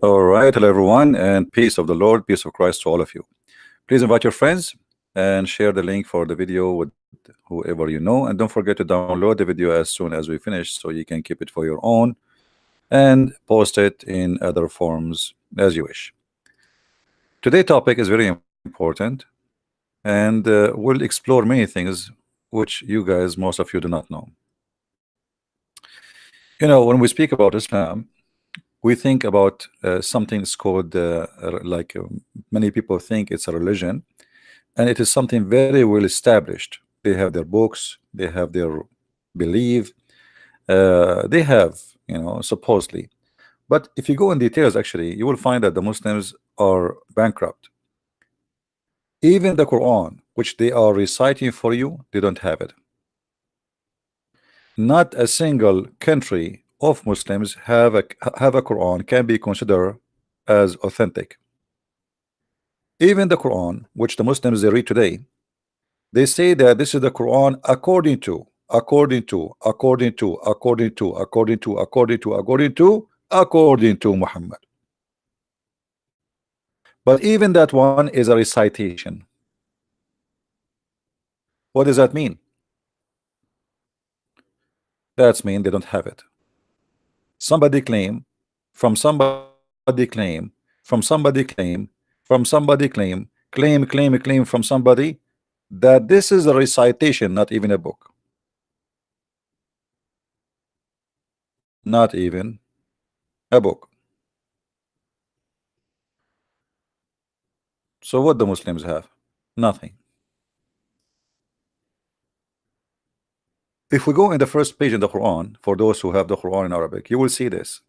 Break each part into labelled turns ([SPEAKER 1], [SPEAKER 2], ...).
[SPEAKER 1] All right, hello everyone, and peace of the Lord, peace of Christ to all of you. Please invite your friends and share the link for the video with whoever you know, and don't forget to download the video as soon as we finish so you can keep it for your own and post it in other forms as you wish. Today's topic is very important, and we'll explore many things which you guys, most of you, do not know. When we speak about Islam, we think about something that's called many people think it's a religion, and it is something very well established. They have their books, they have their belief, they have, supposedly. But if you go in details, actually, you will find that the Muslims are bankrupt. Even the Quran, which they are reciting for you, they don't have it. Not a single country of Muslims have a Quran can be considered as authentic. Even the Quran, which the Muslims they read today, they say that this is the Quran according to Muhammad. But even that one is a recitation. What does that mean? That's mean they don't have it. Somebody claim, from somebody claim, from somebody claim, from somebody claim from somebody that this is a recitation, not even a book. Not even a book. So what the Muslims have? Nothing. If we go in the first page in the Quran, for those who have the Quran in Arabic, you will see this.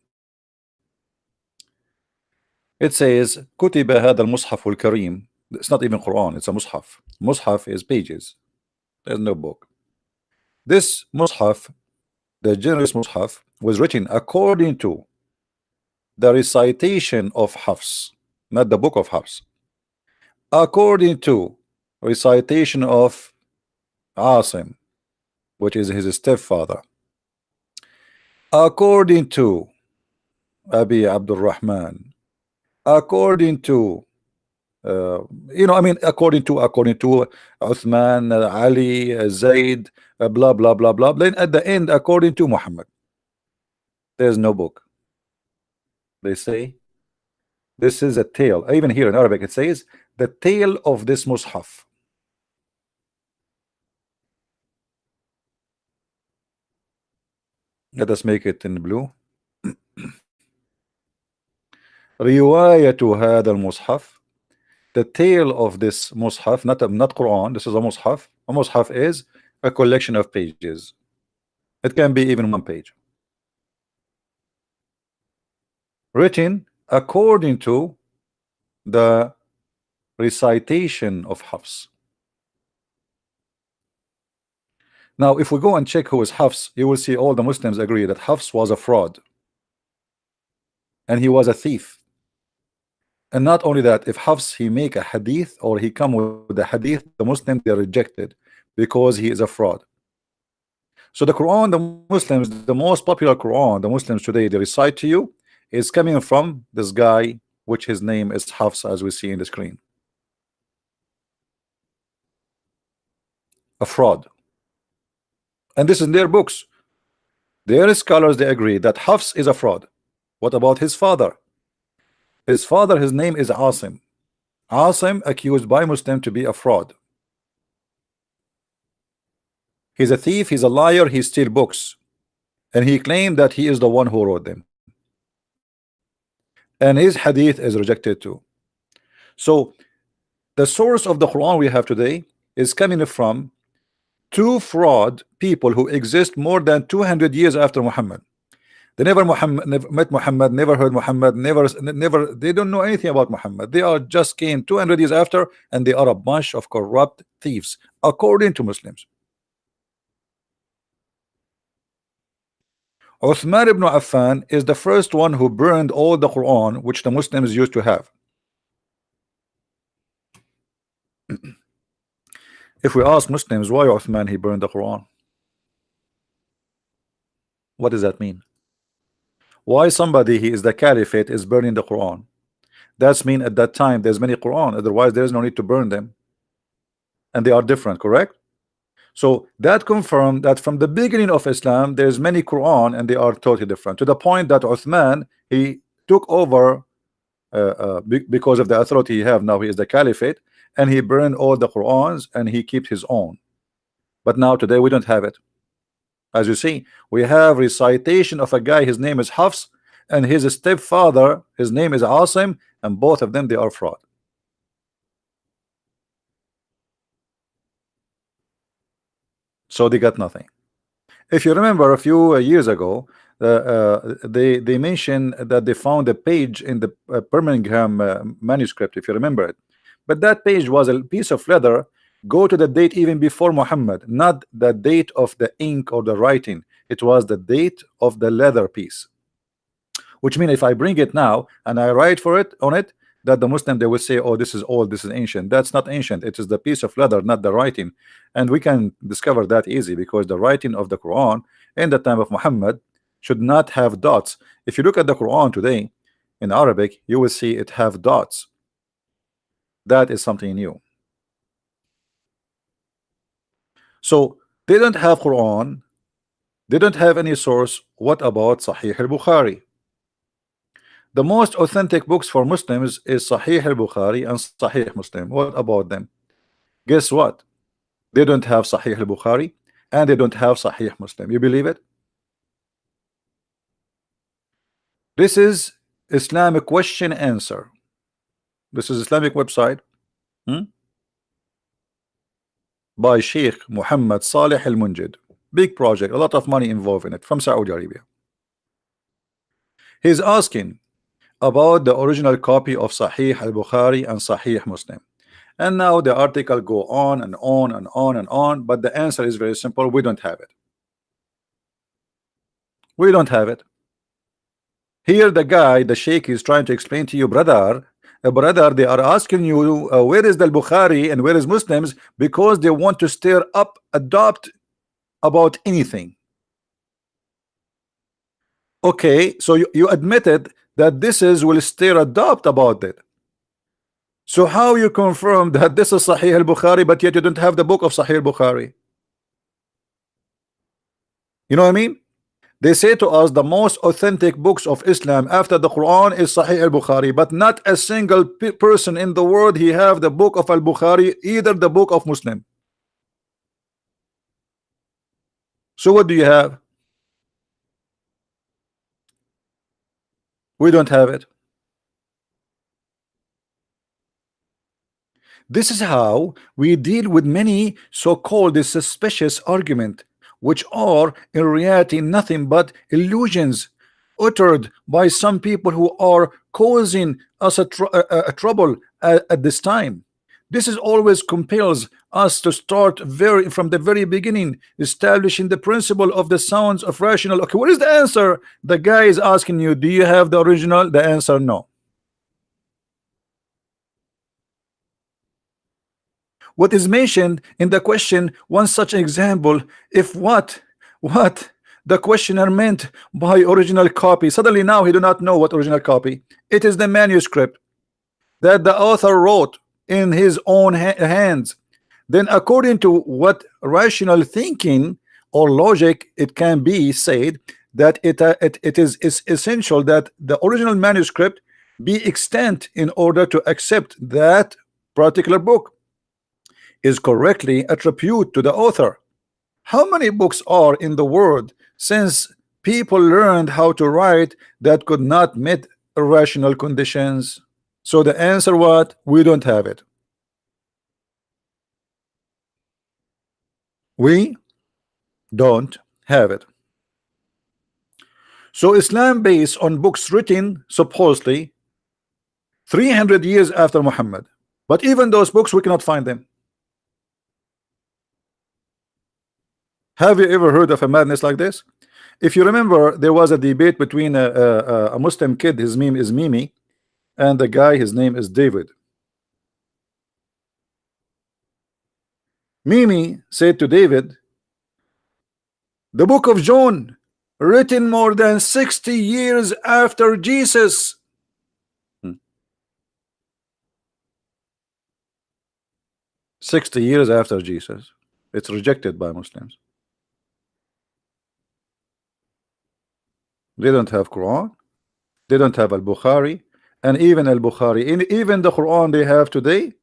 [SPEAKER 1] It says, كتب هذا المصحف الكريم. It's not even Quran, it's a mushaf. Mushaf is pages. There's no book. This mushaf, the generous mushaf, was written according to the recitation of Hafs, not the book of Hafs. According to recitation of Asim, which is his stepfather. According to Abi Abdul Rahman. According to according to Uthman, Ali, Zaid, blah blah blah blah. Then at the end, according to Muhammad. There's no book. They say this is a tale. Even here in Arabic, it says the tale of this mushaf. Let us make it in blue. رواية هذا المصحف. The tale of this mushaf, not Quran. This is a mushaf. A mushaf is a collection of pages. It can be even one page. Written according to the recitation of Hafs. Now, if we go and check who is Hafs, you will see all the Muslims agree that Hafs was a fraud. And he was a thief. And not only that, if Hafs he make a hadith or he come with the hadith, the Muslims they rejected because he is a fraud. So the Quran, the Muslims, the most popular Quran, the Muslims today they recite to you is coming from this guy, which his name is Hafs, as we see in the screen. A fraud. And this is in their books. Their scholars they agree that Hafs is a fraud. What about his father? His father, his name is Asim. Asim accused by Muslim to be a fraud. He's a thief, he's a liar, he steals books. And he claimed that he is the one who wrote them. And his hadith is rejected too. So the source of the Quran we have today is coming from two fraud people who exist more than 200 years after Muhammad. They never met Muhammad, never heard Muhammad, never, they don't know anything about Muhammad. They are just came 200 years after, and they are a bunch of corrupt thieves, according to Muslims. Uthman ibn Affan is the first one who burned all the Quran, which the Muslims used to have. If we ask Muslims why Uthman he burned the Quran, what does that mean? Why somebody he is the caliphate is burning the Quran? That's mean at that time there's many Quran, otherwise there is no need to burn them, and they are different, correct? So that confirmed that from the beginning of Islam there's many Quran and they are totally different, to the point that Uthman he took over because of the authority he have now. He is the caliphate, and he burned all the Qurans and he kept his own. But now today we don't have it. As you see, we have recitation of a guy, his name is Hafs, and his stepfather, his name is Asim, and both of them they are fraud. So they got nothing. If you remember a few years ago, they mentioned that they found a page in the Birmingham manuscript, if you remember it. But that page was a piece of leather. Go to the date even before Muhammad, not the date of the ink or the writing. It was the date of the leather piece. Which means if I bring it now and I write for it on it, that the Muslim they will say, oh, this is old, this is ancient. That's not ancient. It is the piece of leather, not the writing. And we can discover that easy, because the writing of the Quran in the time of Muhammad should not have dots. If you look at the Quran today in Arabic, you will see it have dots. That is something new. So they don't have Quran, they don't have any source. What about Sahih al-Bukhari? The most authentic books for Muslims is Sahih al-Bukhari and Sahih Muslim. What about them? Guess what? They don't have Sahih al-Bukhari and they don't have Sahih Muslim. You believe it? This is Islamic question answer. This is Islamic website by Sheikh Muhammad Saleh al-Munjid. Big project, a lot of money involved in it, from Saudi Arabia. He's asking about the original copy of Sahih al-Bukhari and Sahih Muslim. And now the article go on and on and on and on, but the answer is very simple. We don't have it. We don't have it. Here the guy, the sheikh, is trying to explain to you, brother, they are asking you where is the Bukhari and where is Muslims, because they want to stir up adopt about anything. Okay, so you admitted that this is will stir adopt about it. So how you confirm that this is Sahih al-Bukhari, but yet you don't have the book of Sahih al-Bukhari? You know what I mean? They say to us the most authentic books of Islam after the Quran is Sahih al-Bukhari, but not a single person in the world he have the book of al-Bukhari, either the book of Muslim. So what do you have? We don't have it. This is how we deal with many so-called suspicious argument, which are in reality nothing but illusions uttered by some people who are causing us a trouble at this time. This is always compels us to start from the very beginning, establishing the principle of the sounds of rational. Okay, what is the answer? The guy is asking you, do you have the original? The answer, no. What is mentioned in the question, one such example, if what the questioner meant by original copy, suddenly now he do not know what original copy. It is the manuscript that the author wrote in his own hands. Then according to what rational thinking or logic, it can be said that it is essential that the original manuscript be extant in order to accept that particular book is correctly attributed to the author. How many books are in the world since people learned how to write that could not meet rational conditions? So the answer, what? We don't have it. We don't have it. So Islam based on books written supposedly 300 years after Muhammad, but even those books we cannot find them. Have you ever heard of a madness like this? If you remember, there was a debate between a Muslim kid, his name is Mimi, and the guy, his name is David. Mimi said to David, the book of John written more than 60 years after Jesus. 60 years after Jesus. It's rejected by Muslims. They don't have Quran. They don't have Al-Bukhari. And even Al-Bukhari, even the Quran they have today,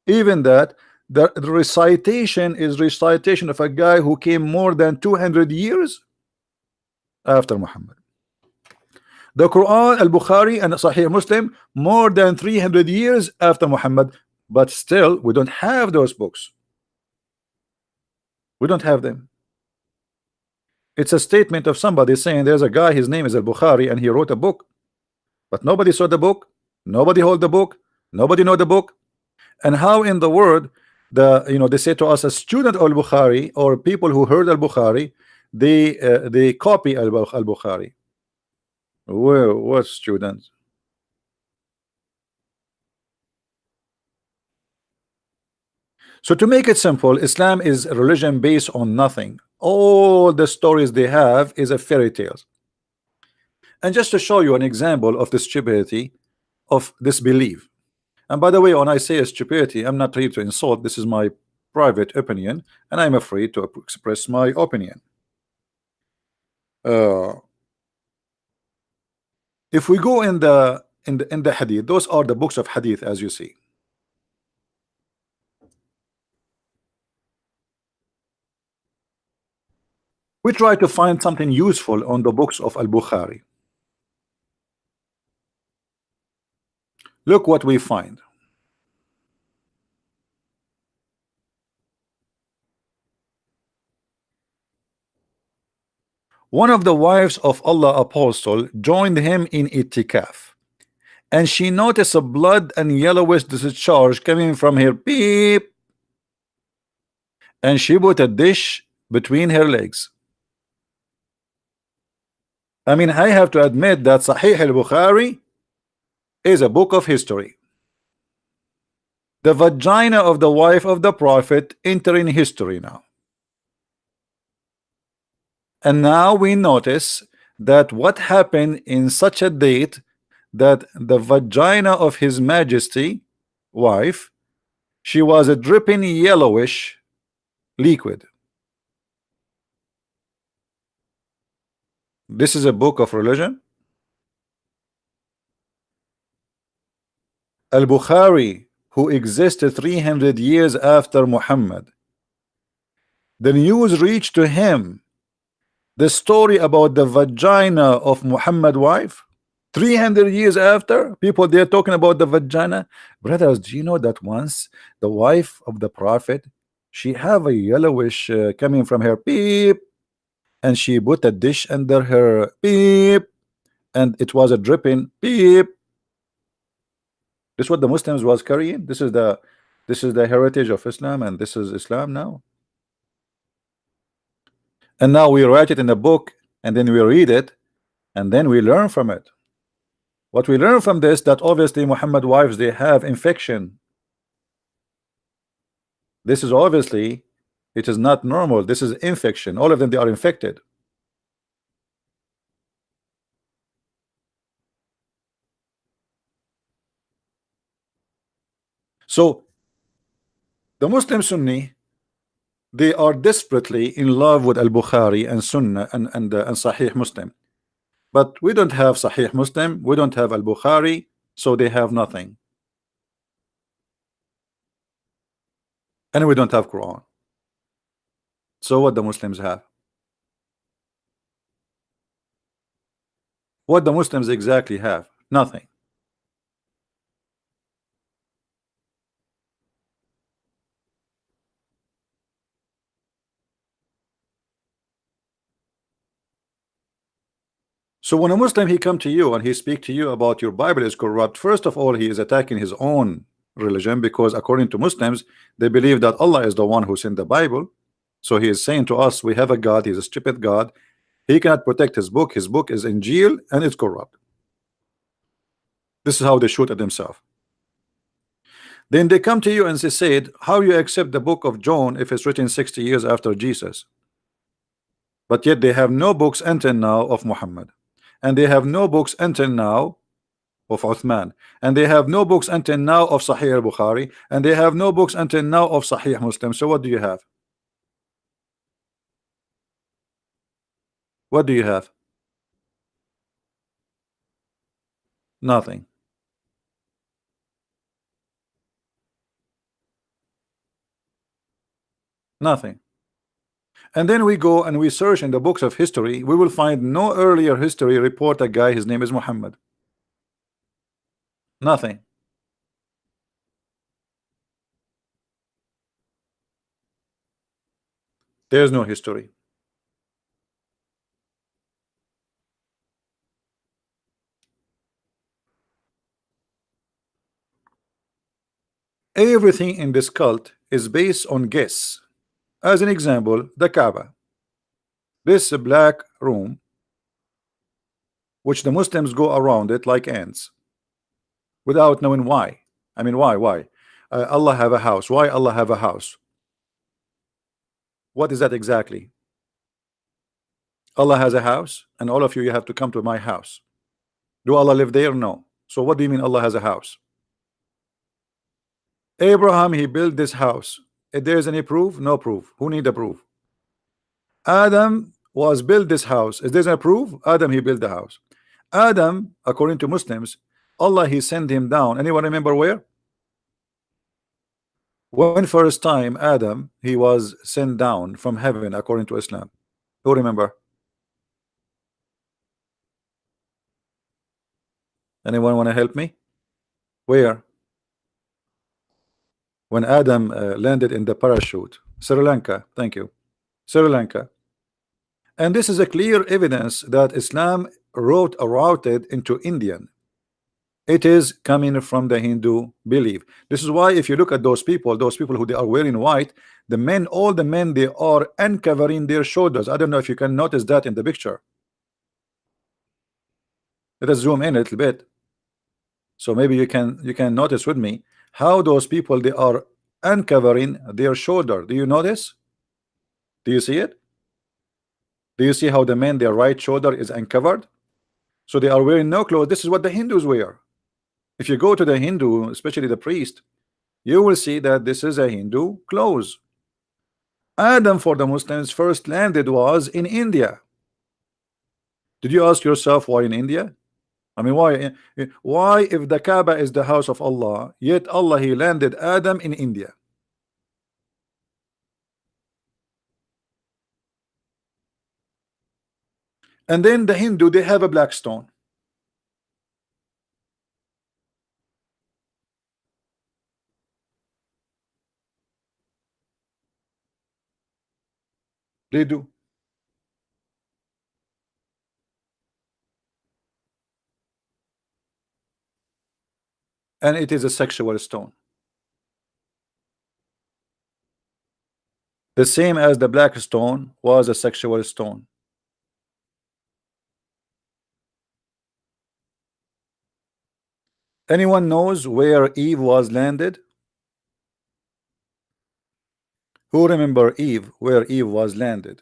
[SPEAKER 1] even that, the recitation is recitation of a guy who came more than 200 years after Muhammad. The Quran, Al-Bukhari and Sahih Muslim more than 300 years after Muhammad, but still we don't have those books. We don't have them. It's a statement of somebody saying there's a guy, his name is Al-Bukhari, and he wrote a book, but nobody saw the book, nobody hold the book, nobody know the book. And how in the world they say to us, a student of Al-Bukhari or people who heard Al-Bukhari, they copy Al-Bukhari. Well, what students? So to make it simple, Islam is a religion based on nothing. All the stories they have is a fairy tales. And just to show you an example of the stupidity of this belief. And by the way, when I say a stupidity, I'm not here to insult. This is my private opinion, and I'm afraid to express my opinion. If we go in the hadith, those are the books of hadith, as you see. We try to find something useful on the books of Al-Bukhari. Look what we find. One of the wives of Allah apostle joined him in itikaf, and she noticed a blood and yellowish discharge coming from her peep, and she put a dish between her legs. I mean, I have to admit that Sahih al-Bukhari is a book of history. The vagina of the wife of the Prophet entering history now. And now we notice that what happened in such a date, that the vagina of His Majesty wife, she was a dripping yellowish liquid. This is a book of religion. Al-Bukhari, who existed 300 years after Muhammad, the news reached to him the story about the vagina of Muhammad's wife 300 years after. People, they're talking about the vagina. Brothers, do you know that once the wife of the Prophet, she have a yellowish coming from her peep, and she put a dish under her peep, and it was a dripping peep. This is what the Muslims was carrying. This is the heritage of Islam, and this is Islam now. And now we write it in a book, and then we read it, and then we learn from it. What we learn from this, that obviously Muhammad wives, they have infection. This is obviously, it is not normal. This is infection. All of them, they are infected. So the Muslim Sunni, they are desperately in love with Al-Bukhari and Sunnah and Sahih Muslim. But we don't have Sahih Muslim, we don't have Al-Bukhari, so they have nothing. And we don't have Quran. So what the Muslims have? What the Muslims exactly have? Nothing. So when a Muslim, he come to you and he speak to you about your Bible is corrupt, first of all, he is attacking his own religion, because according to Muslims, they believe that Allah is the one who sent the Bible. So he is saying to us, we have a God, he's a stupid God, he cannot protect his book is Injil, and it's corrupt. This is how they shoot at themselves. Then they come to you and they said, how you accept the book of John if it's written 60 years after Jesus? but yet they have no books until now of Muhammad, and they have no books until now of Uthman, and they have no books until now of Sahih al-Bukhari, and they have no books until now of Sahih Muslim. So what do you have? What do you have? Nothing. Nothing. And then we go and we search in the books of history, we will find no earlier history report a guy, his name is Muhammad. Nothing. There's no history. Everything in this cult is based on guess. As an example, the Kaaba, this black room, which the Muslims go around it like ants without knowing why. I mean, why? Allah have a house. Why Allah have a house? What is that exactly? Allah has a house, and all of you have to come to my house. Do Allah live there? No. So what do you mean Allah has a house? Abraham, he built this house. If there's any proof? No proof. Who need the proof? Adam was built this house. Is there a proof? Adam, he built the house. Adam, according to Muslims, Allah, he sent him down. Anyone remember where? When first time Adam, he was sent down from heaven according to Islam? Who remember? Anyone want to help me? Where? When Adam landed in the parachute. Sri Lanka. Thank you. Sri Lanka. And this is a clear evidence that Islam routed into Indian. It is coming from the Hindu belief. This is why if you look at those people who they are wearing white, the men, all the men, they are uncovering their shoulders. I don't know if you can notice that in the picture. Let us zoom in a little bit, so maybe you can notice with me how those people, they are uncovering their shoulder. Do you notice? Do you see it? Do you see how the men, their right shoulder is uncovered? So they are wearing no clothes. This is what the Hindus wear. If you go to the Hindu, especially the priest, you will see that this is a Hindu clothes. Adam, for the Muslims, first landed was in India. Did you ask yourself why in India? I mean, why if the Kaaba is the house of Allah, yet Allah, he landed Adam in India? And then the Hindu, they have a black stone. They do. And it is a sexual stone. The same as the black stone was a sexual stone. Anyone knows where Eve was landed? Who remember Eve, where Eve was landed?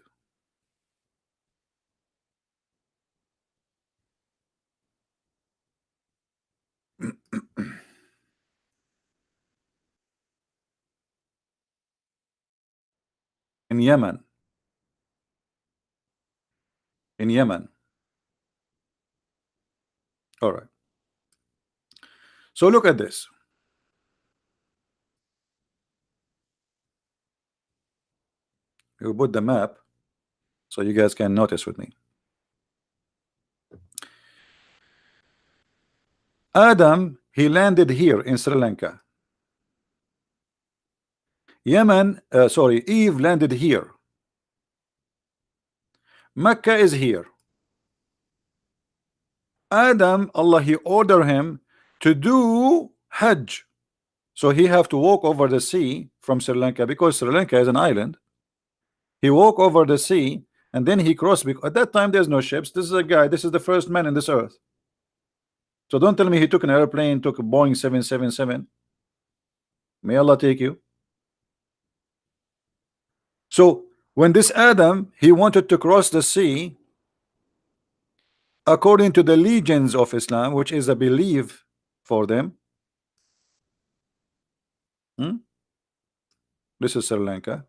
[SPEAKER 1] In Yemen. In Yemen. All right. So look at this. You put the map so you guys can notice with me. Adam, he landed here in Sri Lanka. Eve landed here. Mecca is here. Adam, Allah, he ordered him to do Hajj. So he have to walk over the sea from Sri Lanka, because Sri Lanka is an island. He walk over the sea and then he crossed. At that time there's no ships. This is a guy, this is the first man in this earth. So don't tell me he took an airplane, took a Boeing 777. May Allah take you. So When this Adam, he wanted to cross the sea, according to the legends of Islam, which is a belief for them. This is Sri Lanka.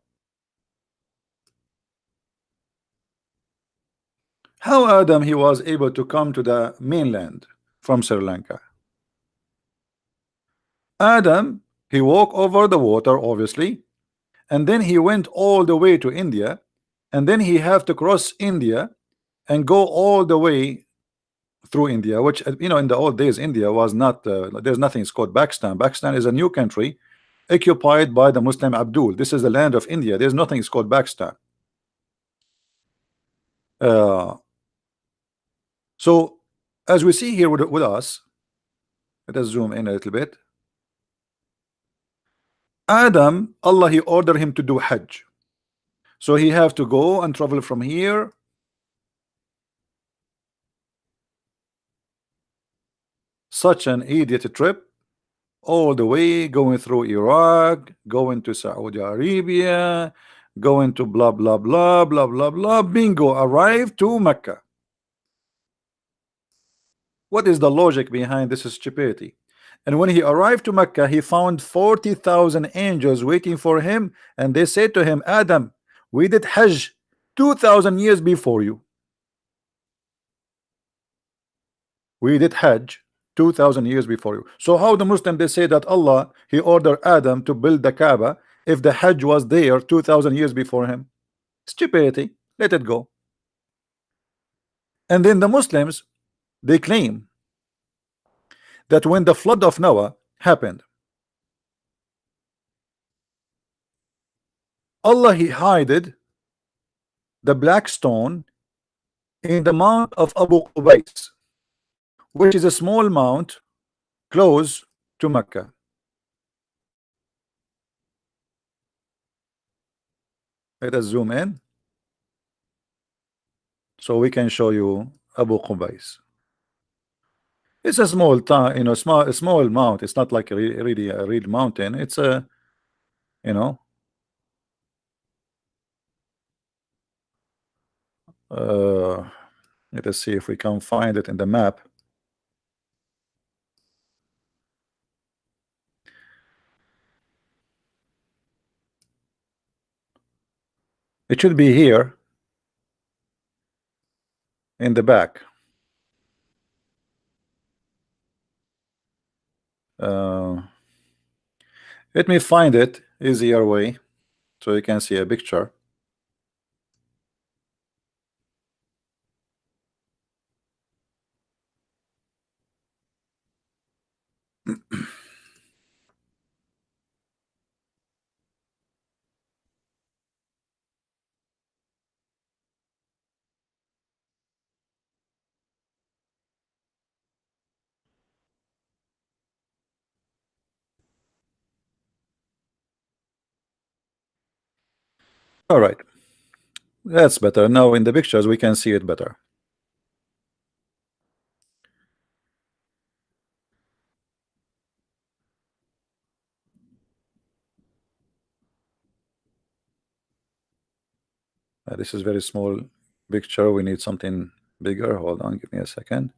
[SPEAKER 1] How Adam he was able to come to the mainland from Sri Lanka? Adam, he walked over the water, obviously, and then he went all the way to India, and then he have to cross India and go all the way through India, which in the old days India was not there's nothing. It's called Pakistan. Pakistan is a new country occupied by the Muslim Abdul. This is the land of India. There's nothing. It's called Pakistan. So as we see here with us, let us zoom in a little bit. Adam, Allah, he ordered him to do Hajj, so he have to go and travel from here such an idiot trip all the way, going through Iraq, going to Saudi Arabia, going to blah blah blah blah blah blah, bingo, arrive to Mecca. What is the logic behind this stupidity? And when he arrived to Mecca, he found 40,000 angels waiting for him, and they said to him, Adam, we did Hajj 2,000 years before you. We did Hajj 2,000 years before you. So how the Muslim they say that Allah he ordered Adam to build the Kaaba if the Hajj was there 2,000 years before him? Stupidity. Let it go. And then the Muslims they claim that when the flood of Noah happened, Allah he hided the black stone in the mount of Abu Qubais, which is a small mount close to Mecca. Let us zoom in so we can show you Abu Qubais. It's a small town, small mount. It's not like really a real mountain. It's a, let us see if we can find it in the map. It should be here in the back. Let me find it easier way so you can see a picture. All right, that's better. Now in the pictures we can see it better. This is very small picture. We need something bigger. Hold on, give me a second.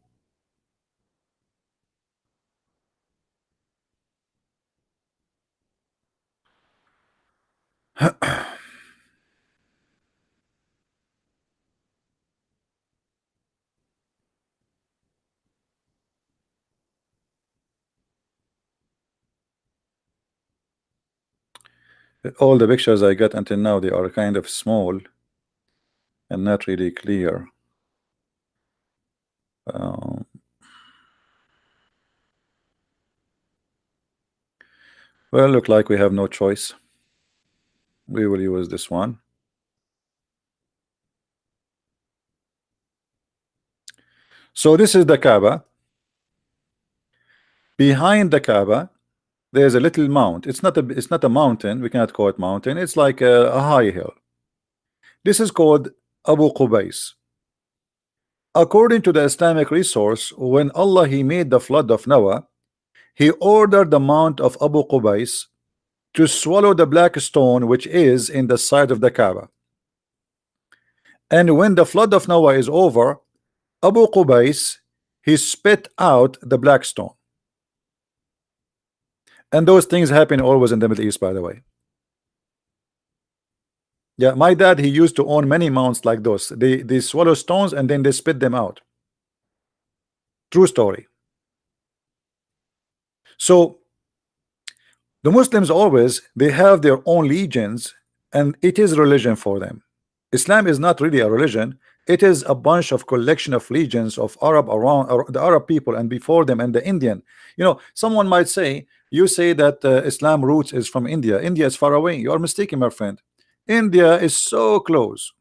[SPEAKER 1] All the pictures I got until now, they are kind of small and not really clear. Well, look like we have no choice. We will use this one. So this is the Kaaba. Behind the Kaaba, there's a little mount. It's not a mountain. We cannot call it mountain. It's like a high hill. This is called Abu Qubais. According to the Islamic resource, when Allah he made the flood of Noah, he ordered the mount of Abu Qubais to swallow the black stone which is in the side of the Kaaba. And when the flood of Noah is over, Abu Qubais, he spit out the black stone. And those things happen always in the Middle East, by the way. Yeah, my dad, he used to own many mounts like those. They swallow stones and then they spit them out. True story. So the Muslims always, they have their own legions, and it is religion for them. Islam is not really a religion. It is a bunch of collection of legions of Arab around the Arab people and before them and the Indian. You know, someone might say, you say that Islam roots is from India. India is far away. You are mistaken, my friend. India is so close.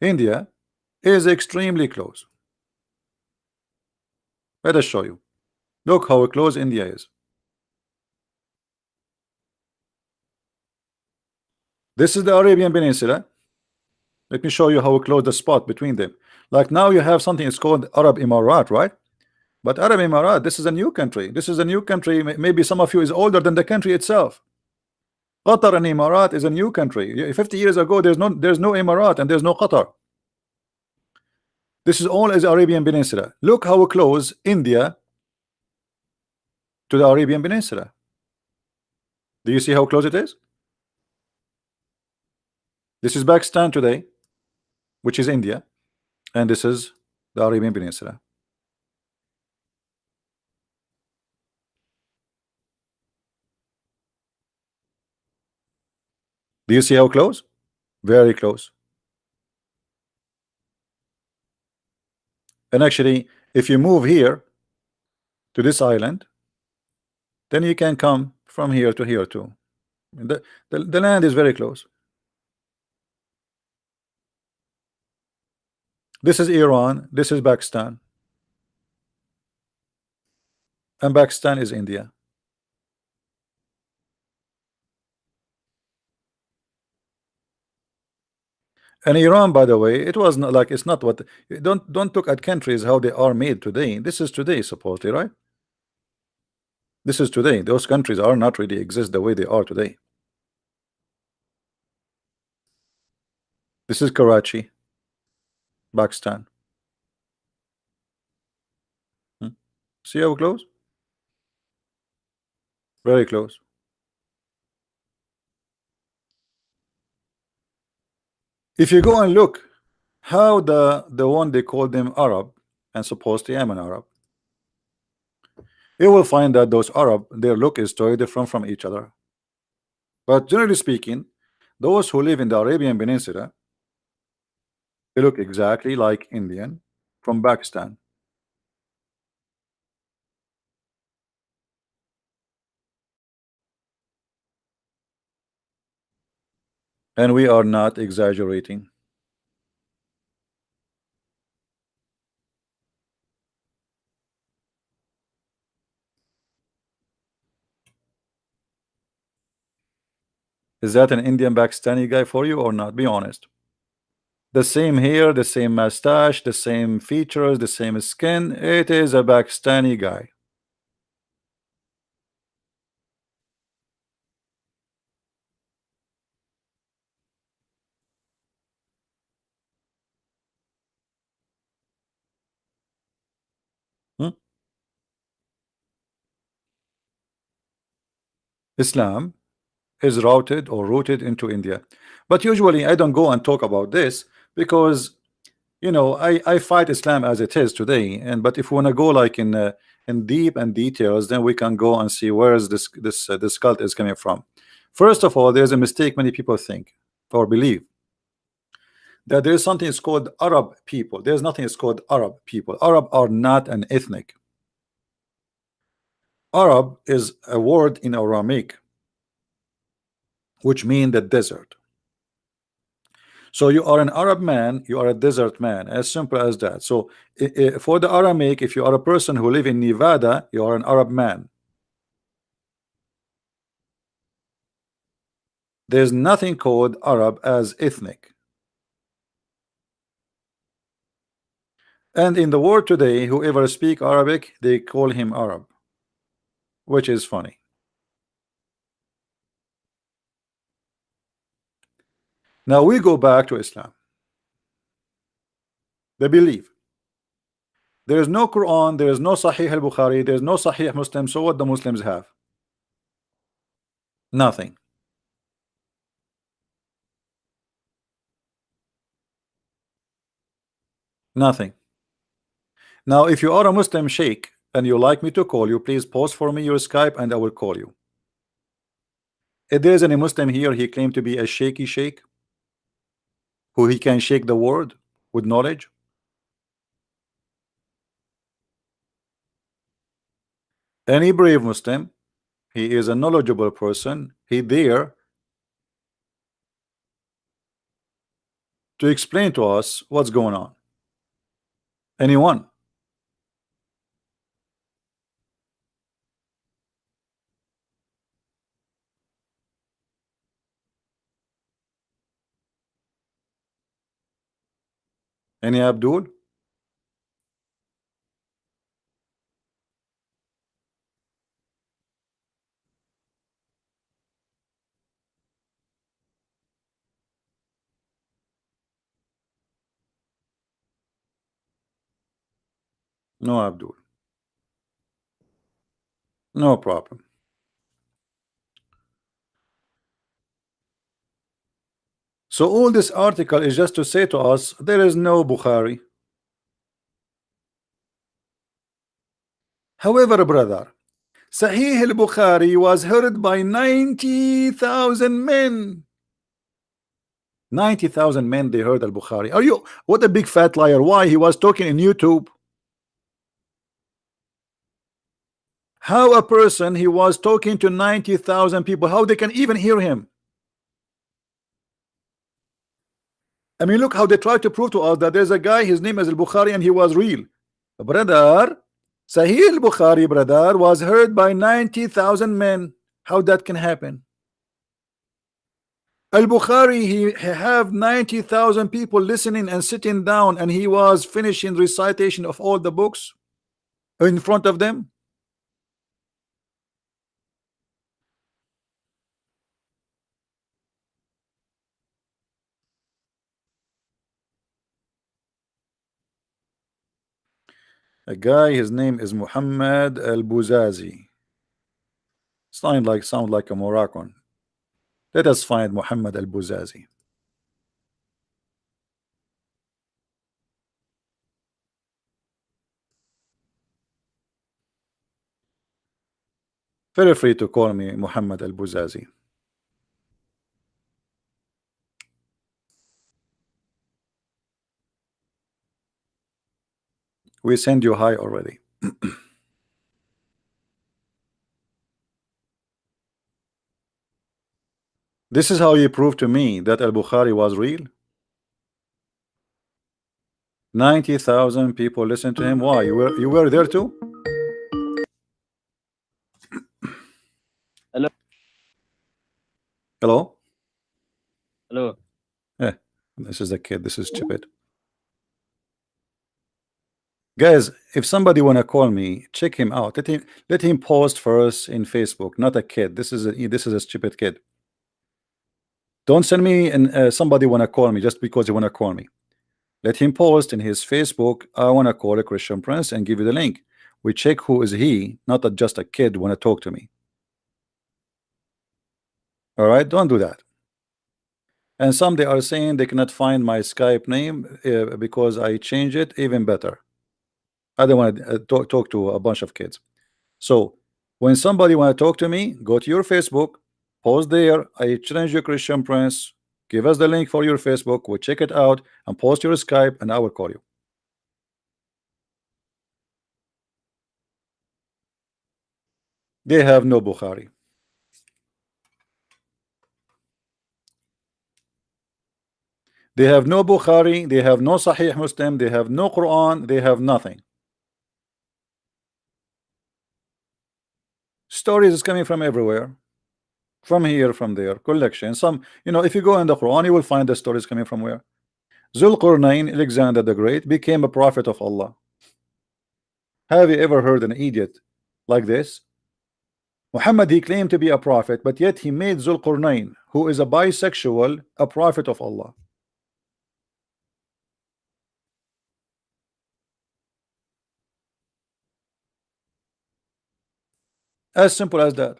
[SPEAKER 1] India is extremely close. Let us show you. Look how close India is. This is the Arabian Peninsula. Let me show you how close the spot between them. Like now you have something, it's called Arab Emirat, right? But Arab Emirat, this is a new country. This is a new country. Maybe some of you is older than the country itself. Qatar and Emirat is a new country. 50 years ago, there's no Emirat and there's no Qatar. This is all as Arabian Peninsula. Look how close India to the Arabian Peninsula. Do you see how close it is? This is Pakistan today, which is India, and this is the Arabian Peninsula. Do you see how close? Very close. And actually, if you move here to this island, then you can come from here to here too. The land is very close. This is Iran, this is Pakistan, and Pakistan is India. And Iran, by the way, it was not like, it's not what, don't look at countries how they are made today. This is today supposedly, right? This is today. Those countries are not really exist the way they are today. This is Karachi, Pakistan. See how close? Very close. If you go and look how the one they call them Arab, and supposedly I'm an Arab, you will find that those Arab, their look is totally different from each other. But generally speaking, those who live in the Arabian Peninsula, they look exactly like Indian from Pakistan. And we are not exaggerating. Is that an Indian Pakistani guy for you or not? Be honest. The same hair, the same mustache, the same features, the same skin. It is a Pakistani guy. Hmm? Islam is routed or rooted into India. But usually I don't go and talk about this because you know I fight Islam as it is today. And but if we want to go like in deep and details, then we can go and see where is this cult is coming from. First of all, there's a mistake many people think or believe that there is something is called Arab people. There's nothing is called Arab people. Arab are not an ethnic. Arab is a word in Aramaic which mean the desert. So you are an Arab man, you are a desert man, as simple as that. So for the Aramaic, if you are a person who live in Nevada, you are an Arab man. There's nothing called Arab as ethnic. And in the world today, whoever speak Arabic, they call him Arab, which is funny. Now we go back to Islam. They believe there is no Quran, there is no Sahih al-Bukhari, there is no Sahih Muslim. So what the Muslims have? Nothing. Nothing. Now if you are a Muslim sheikh and you like me to call you, please post for me your Skype and I will call you. If there is any Muslim here, he claimed to be a shaky sheikh who he can shake the world with knowledge. Any brave Muslim, he is a knowledgeable person, he there to explain to us what's going on. Anyone? Any Abdul? No Abdul. No problem. So all this article is just to say to us there is no Bukhari. However, brother, Sahih al-Bukhari was heard by 90,000 men. 90,000 men, they heard al-Bukhari. Are you, what a big fat liar. Why? He was talking in YouTube. How a person, he was talking to 90,000 people, how they can even hear him? I mean, look how they try to prove to us that there's a guy, his name is al-Bukhari, and he was real. Brother, Sahih al-Bukhari, brother, was heard by 90,000 men. How that can happen? Al-Bukhari, he have 90,000 people listening and sitting down, and he was finishing recitation of all the books in front of them. A guy, his name is Muhammad al-Buzazi. Sound like a Moroccan. Let us find Muhammad al-Buzazi. Feel free to call me Muhammad al-Buzazi. We send you hi already. This is how you prove to me that al-Bukhari was real. 90,000 people listen to him. Why? You were there too?
[SPEAKER 2] Hello.
[SPEAKER 1] Hello?
[SPEAKER 2] Hello.
[SPEAKER 1] Yeah, this is a kid. This is stupid. Guys, if somebody wanna call me, check him out. Let him post first in Facebook. Not a kid. This is a stupid kid. Don't send me and somebody wanna call me just because you wanna call me. Let him post in his Facebook. I wanna call a Christian Prince and give you the link. We check who is he, not just a kid wanna talk to me. All right, don't do that. And some they are saying they cannot find my Skype name because I changed it. Even better. I don't want to talk to a bunch of kids. So when somebody want to talk to me, go to your Facebook, post there. I challenge you, Christian Prince. Give us the link for your Facebook. We'll check it out and post your Skype, and I will call you. They have no Bukhari. They have no Bukhari. They have no Sahih Muslim. They have no Quran. They have nothing. Stories is coming from everywhere, from here, from there, collection. Some, you know, if you go in the Quran, you will find the stories coming from where Zulqarnain, Alexander the Great, became a prophet of Allah. Have you ever heard an idiot like this? Muhammad, he claimed to be a prophet, but yet he made Zulqarnain, who is a bisexual, a prophet of Allah. As simple as that.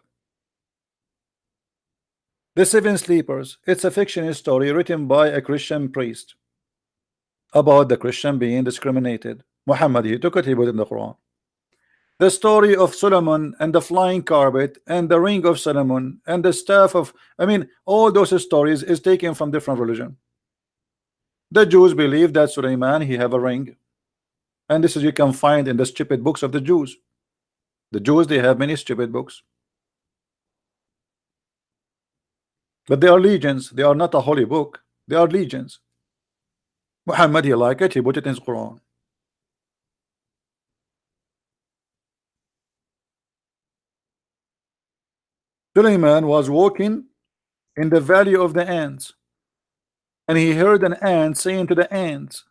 [SPEAKER 1] The Seven Sleepers, it's a fictional story written by a Christian priest about the Christian being discriminated. Muhammad, he took it, he put it in the Quran. The story of Solomon and the flying carpet and the ring of Solomon and the staff of, I mean, all those stories is taken from different religion. The Jews believe that Suleiman, he have a ring, and this is you can find in the stupid books of the Jews. The Jews, they have many stupid books, but they are legends. They are not a holy book. They are legends. Muhammad, he like it, he put it in his Quran. Suleiman was walking in the valley of the ants, and he heard an ant saying to the ants,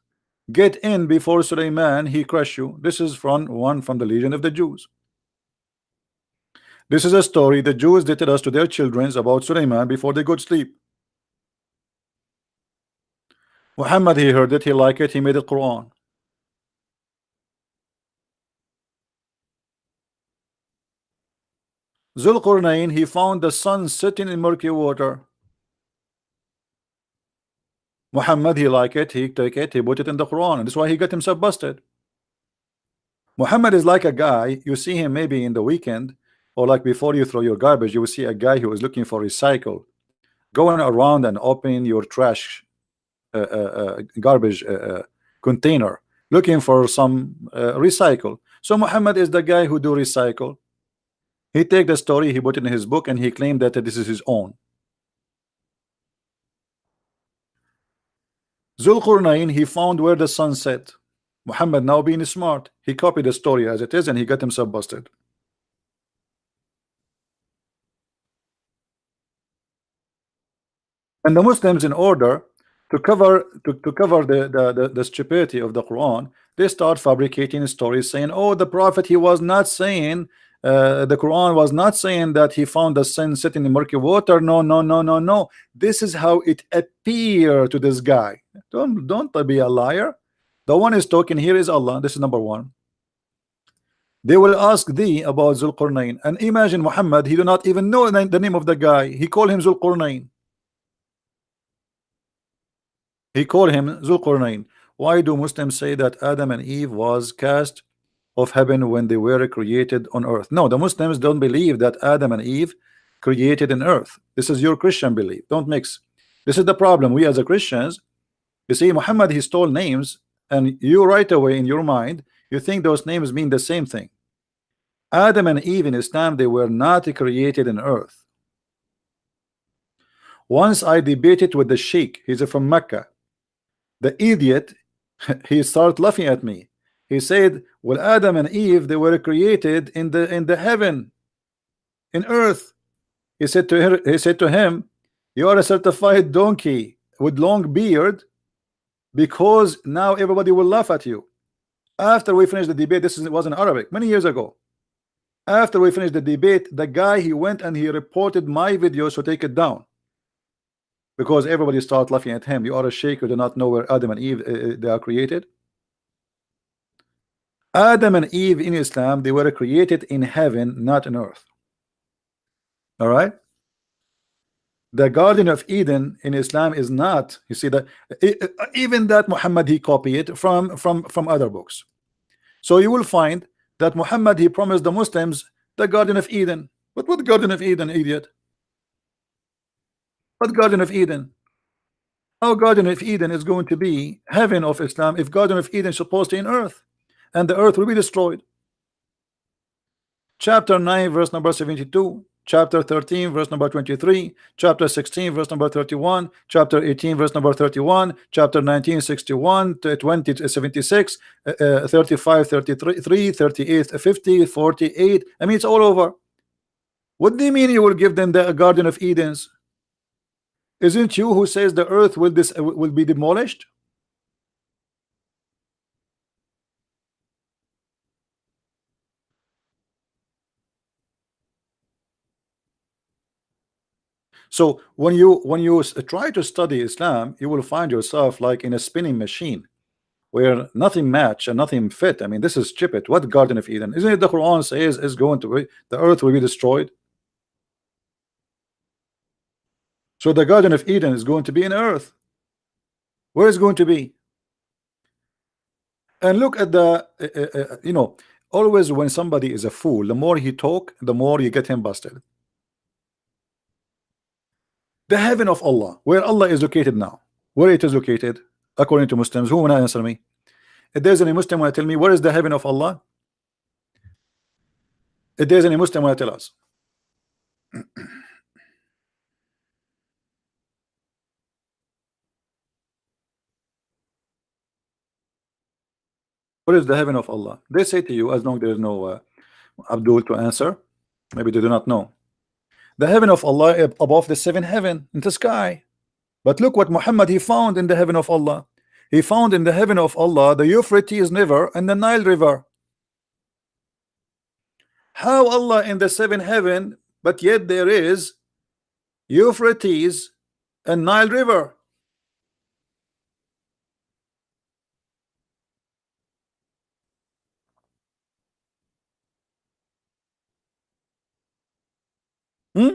[SPEAKER 1] "Get in before Suleiman he crush you." This is from one from the Legion of the Jews. This is a story the Jews did tell us to their children about Suleiman before they go to sleep. Muhammad, he heard it, he liked it, he made it Quran. Zulqarnain, he found the sun sitting in murky water. Muhammad, he liked it, he took it, he put it in the Quran, and that's why he got himself busted. Muhammad is like a guy, you see him maybe in the weekend, or like before you throw your garbage, you will see a guy who is looking for recycle, going around and opening your trash garbage container, looking for some recycle. So Muhammad is the guy who do recycle. He take the story, he put it in his book, and he claimed that this is his own. Zulqarnain, he found where the sun set. Muhammad, now being smart, he copied the story as it is, and he got himself busted. And the Muslims, in order to cover the stupidity of the Quran, they start fabricating stories saying, oh, the prophet, he was not saying the Quran was not saying that he found the sun sitting in murky water. No, no, no, no, no. This is how it appeared to this guy. Don't be a liar. The one is talking here is Allah. This is number one. They will ask thee about Zulqarnain, and imagine Muhammad, he do not even know the name of the guy. He called him Zulqarnain. He called him Zulqarnain. Why do Muslims say that Adam and Eve was cast of heaven when they were created on earth? No, the Muslims don't believe that Adam and Eve created in earth. This is your Christian belief. Don't mix. This is the problem. We as a Christians, you see, Muhammad, he stole names, and you right away in your mind you think those names mean the same thing. Adam and Eve in Islam, they were not created in earth. Once I debated with the sheikh, he's from Mecca. The idiot, he started laughing at me. He said, well, Adam and Eve, they were created in the heaven, in earth. He said to him, you are a certified donkey with long beard, because now everybody will laugh at you. After we finished the debate, was in Arabic many years ago. After we finished the debate, the guy, he went and he reported my video, so take it down, because everybody started laughing at him. You are a sheikh, you do not know where Adam and Eve they are created. Adam and Eve in Islam, they were created in heaven, not on earth. All right. The Garden of Eden in Islam is not, you see that even that Muhammad, he copied it from other books. So you will find that Muhammad, he promised the Muslims the Garden of Eden. But what Garden of Eden, idiot? What Garden of Eden? How Garden of Eden is going to be heaven of Islam if Garden of Eden is supposed to be in earth, and the earth will be destroyed? Chapter 9 verse number 72, chapter 13 verse number 23, chapter 16 verse number 31, chapter 18 verse number 31, chapter 19 61, 20 76, 35 33, 38 50, 48. I mean, it's all over. What do you mean you will give them the Garden of Edens? Isn't you who says the earth will be demolished? So when you try to study Islam, you will find yourself like in a spinning machine where nothing match and nothing fit. I mean, this is stupid. What Garden of Eden? Isn't it the Quran says is going to be, the earth will be destroyed? So the Garden of Eden is going to be in earth. Where is it going to be? And look at the you know, always when somebody is a fool, the more he talk, the more you get him busted. The heaven of Allah, where Allah is located now, where it is located according to Muslims. Who wanna answer me? If there's any Muslim wanna tell me where is the heaven of Allah? If there's any Muslim wanna tell us. What is the heaven of Allah? They say to you, as long as there is no Abdul to answer, maybe they do not know. The heaven of Allah above the seven heaven in the sky. But look what Muhammad he found in the heaven of Allah. He found in the heaven of Allah the Euphrates River and the Nile River. How Allah in the seven heaven, but yet there is Euphrates and Nile River? Hmm?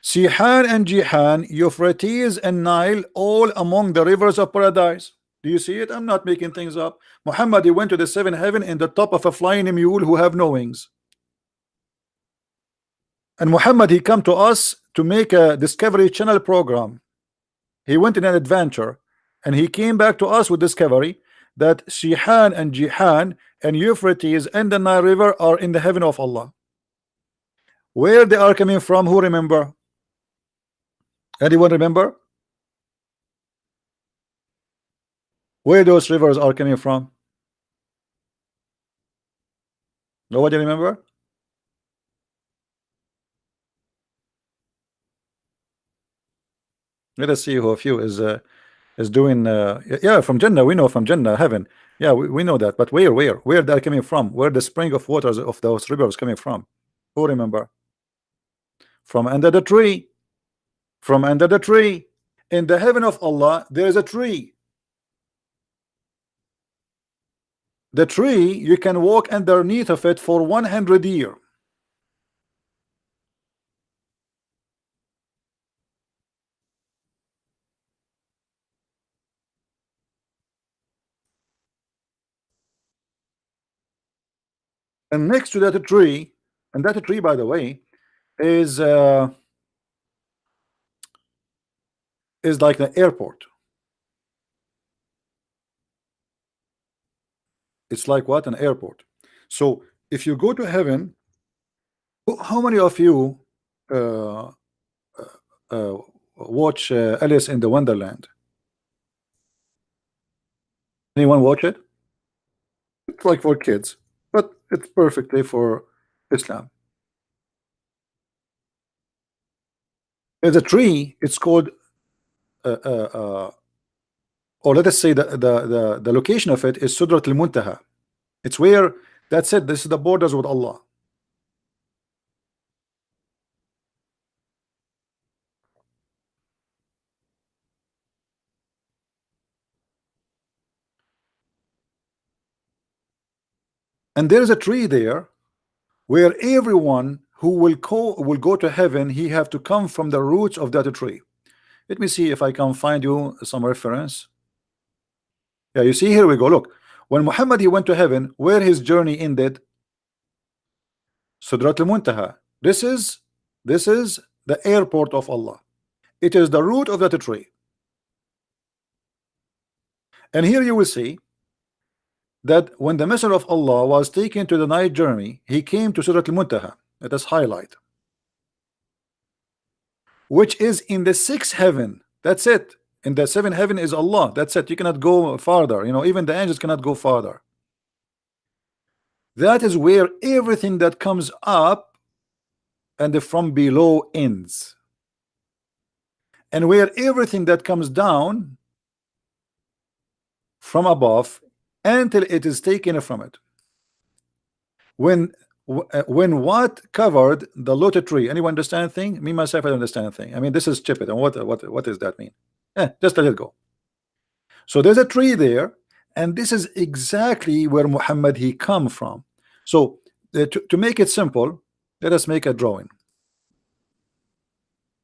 [SPEAKER 1] Sihan and Jihan, Euphrates and Nile, all among the rivers of paradise. Do you see it? I'm not making things up. Muhammad he went to the seven heaven in the top of a flying mule who have no wings. And Muhammad he come to us to make a Discovery Channel program. He went in an adventure and he came back to us with discovery that Sihan and Jihan and Euphrates and the Nile River are in the heaven of Allah. Where they are coming from, who remember? Anyone remember? Where those rivers are coming from? Nobody remember? Let us see who of you is doing yeah, from Jannah. We know from Jannah, heaven. Yeah, we know that. But where they're coming from? Where the spring of waters of those rivers coming from? Who remember? From under the tree. From under the tree. In the heaven of Allah there is a tree. The tree you can walk underneath of it for 100 years. And next to that tree, and that tree by the way is like the airport. It's like what? An airport. So if you go to heaven, how many of you uh, watch Alice in the Wonderland? Anyone watch it? It's like for kids, but it's perfectly for Islam. There's a tree. It's called, or let us say the location of it is Sudrat al-Muntaha. It's where, that's it. This is the borders with Allah. And there is a tree there where everyone who will go to heaven, he have to come from the roots of that tree. Let me see if I can find you some reference. Yeah, you see, here we go. Look, when Muhammad he went to heaven, where his journey ended, Sudrat al-Muntaha. This is the airport of Allah. It is the root of that tree. And here you will see that when the Messenger of Allah was taken to the night journey, he came to Sudrat al-Muntaha. Let us highlight, which is in the sixth heaven. That's it. In the seventh heaven is Allah. That's it. You cannot go farther. You know, even the angels cannot go farther. That is where everything that comes up and from below ends, and where everything that comes down from above until it is taken from it. When when what covered the lotus tree? Anyone understand thing? Me myself, I don't understand thing. I mean, this is stupid. And what does that mean? Just let it go. So there's a tree there, and this is exactly where Muhammad he come from. So to make it simple, let us make a drawing.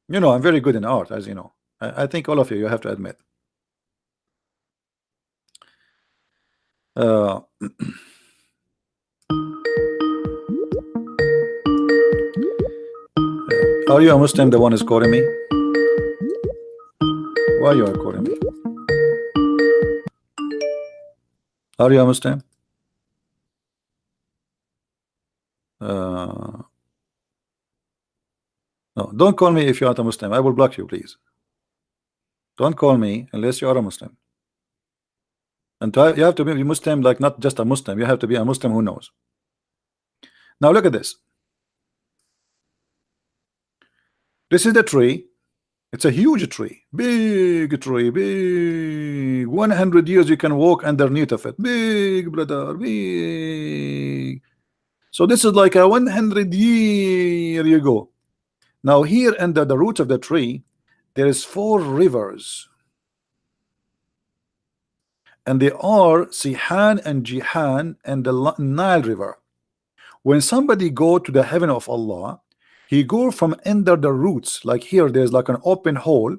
[SPEAKER 1] You know, I'm very good in art, as you know. I think all of you have to admit. Are you a Muslim? The one is calling me. Why you are calling me? Are you a Muslim? No, don't call me if you are not a Muslim. I will block you, please. Don't call me unless you are a Muslim. And you have to be Muslim, like not just a Muslim. You have to be a Muslim who knows. Now look at this. This is the tree. It's a huge tree, big tree, big. 100 years you can walk underneath of it. Big, brother, big. So this is like a 100 year you go. Now here under the roots of the tree, there is 4 rivers. And they are Sihan and Jihan and the Nile River. When somebody go to the heaven of Allah, he go from under the roots. Like here, there's like an open hole.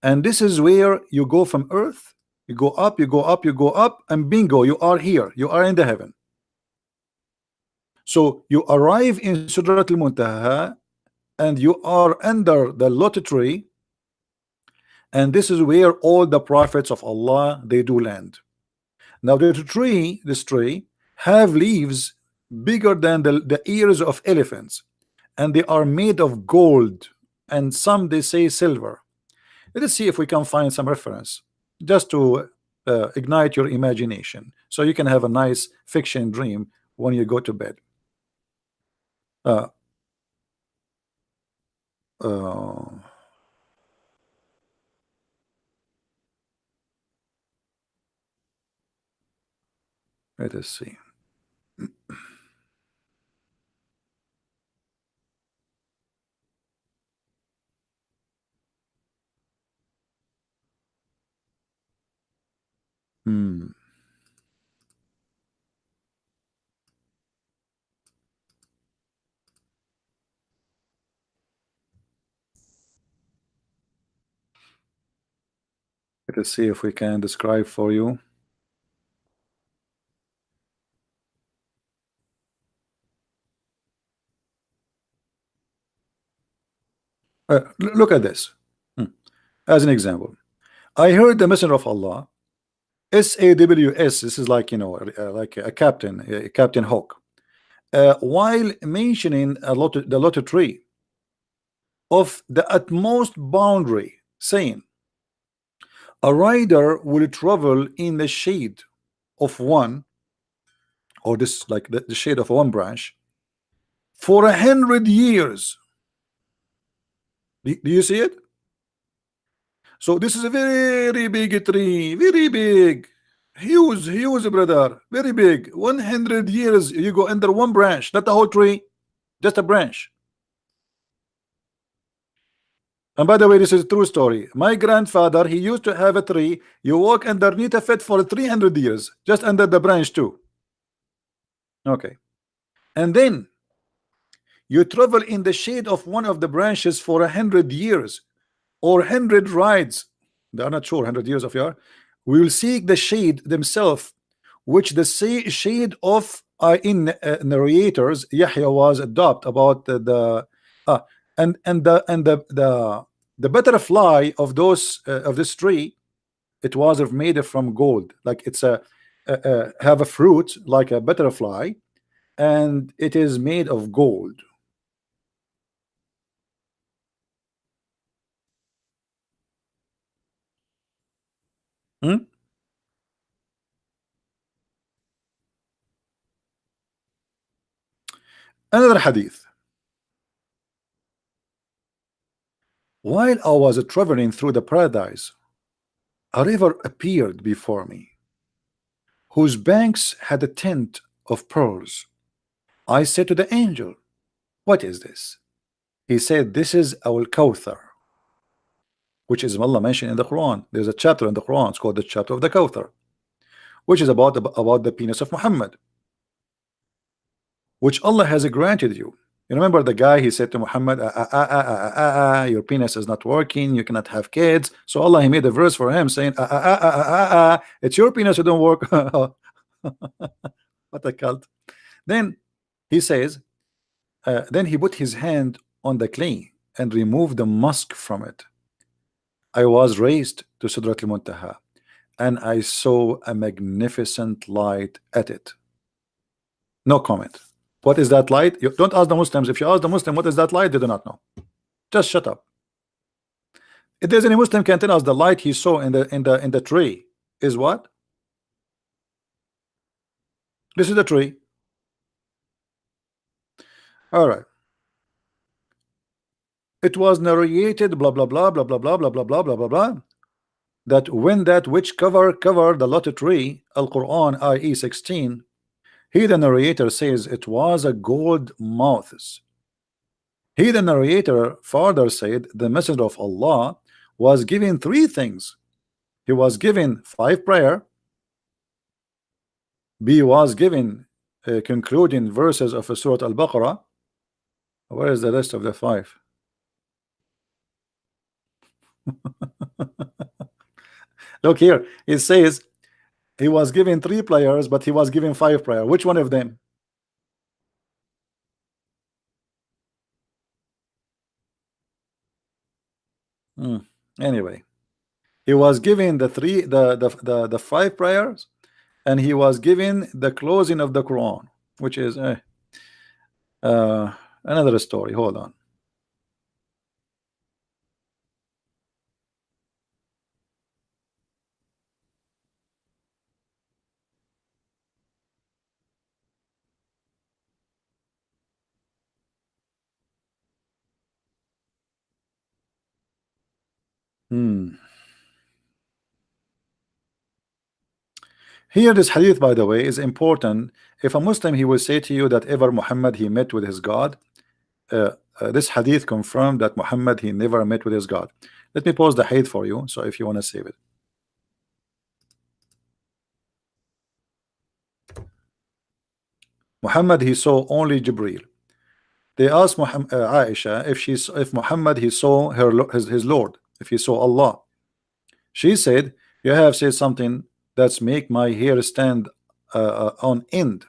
[SPEAKER 1] And this is where you go from earth. You go up, you go up, you go up, and bingo, you are here. You are in the heaven. So you arrive in Sidratul Muntaha, and you are under the lotus tree. And this is where all the prophets of Allah they do land. Now this tree have leaves bigger than the ears of elephants, and they are made of gold, and some they say silver. Let us see if we can find some reference just to ignite your imagination, so you can have a nice fiction dream when you go to bed. Let us see. Let us see if we can describe for you. Look at this. As an example, I heard the Messenger of Allah, SAWS. This is like, you know, like a captain, Captain Hawk, while mentioning the lotus tree of the utmost boundary, saying, a rider will travel in the shade of one, or this like the shade of one branch, for 100 years. Do you see it? So this is a very big tree, very big, huge, brother, very big. 100 years you go under one branch, not the whole tree, just a branch. And by the way, this is a true story. My grandfather, he used to have a tree. You walk underneath of it for 300 years, just under the branch too. Okay. And then you travel in the shade of one of the branches for 100 years, or 100 rides. They are not sure 100 years of your. We will seek the shade themselves, which the shade of in narrators Yahya was adopt about the butterfly of those of this tree. It was made from gold, like it's a have a fruit like a butterfly, and it is made of gold. Another hadith. While I was traveling through the paradise, a river appeared before me, whose banks had a tint of pearls, I said to the angel, what is this? He said, this is our Kawthar, which is Allah mentioned in the Quran. There's a chapter in the Quran, it's called the chapter of the Kawthar, which is about the penis of Muhammad, which Allah has granted you. You remember the guy, he said to Muhammad, your penis is not working, you cannot have kids. So Allah, he made a verse for him saying, it's your penis, you don't work. What a cult. Then he says, then he put his hand on the clay and removed the musk from it. I was raised to Sidrat al-Muntaha and I saw a magnificent light at it. No comment. What is that light? You don't ask the Muslims. If you ask the Muslim what is that light, they do not know. Just shut up. If there's any Muslim can tell us the light he saw in the tree is what? This is the tree. All right. It was narrated blah blah blah blah blah blah blah blah blah blah blah blah that when that which cover the lot tree, Al-Quran IE 16, he the narrator says it was a gold mouth. He the narrator further said the messenger of Allah was given three things. He was given 5 prayer. B was given concluding verses of Surah Al-Baqarah. Where is the rest of the 5? Look here, it says he was given 3 players, but he was given 5 prayer. Which one of them? Anyway, he was given the 5 prayers, and he was given the closing of the Quran, which is another story. Hold on. Here this hadith, by the way, is important. If a Muslim, he will say to you that ever Muhammad he met with his God, this hadith confirmed that Muhammad he never met with his God. Let me pause the hadith for you, so if you want to save it. Muhammad he saw only Jibreel. They asked Aisha if Muhammad he saw his Lord, if he saw Allah. She said, you have said something that's make my hair stand on end.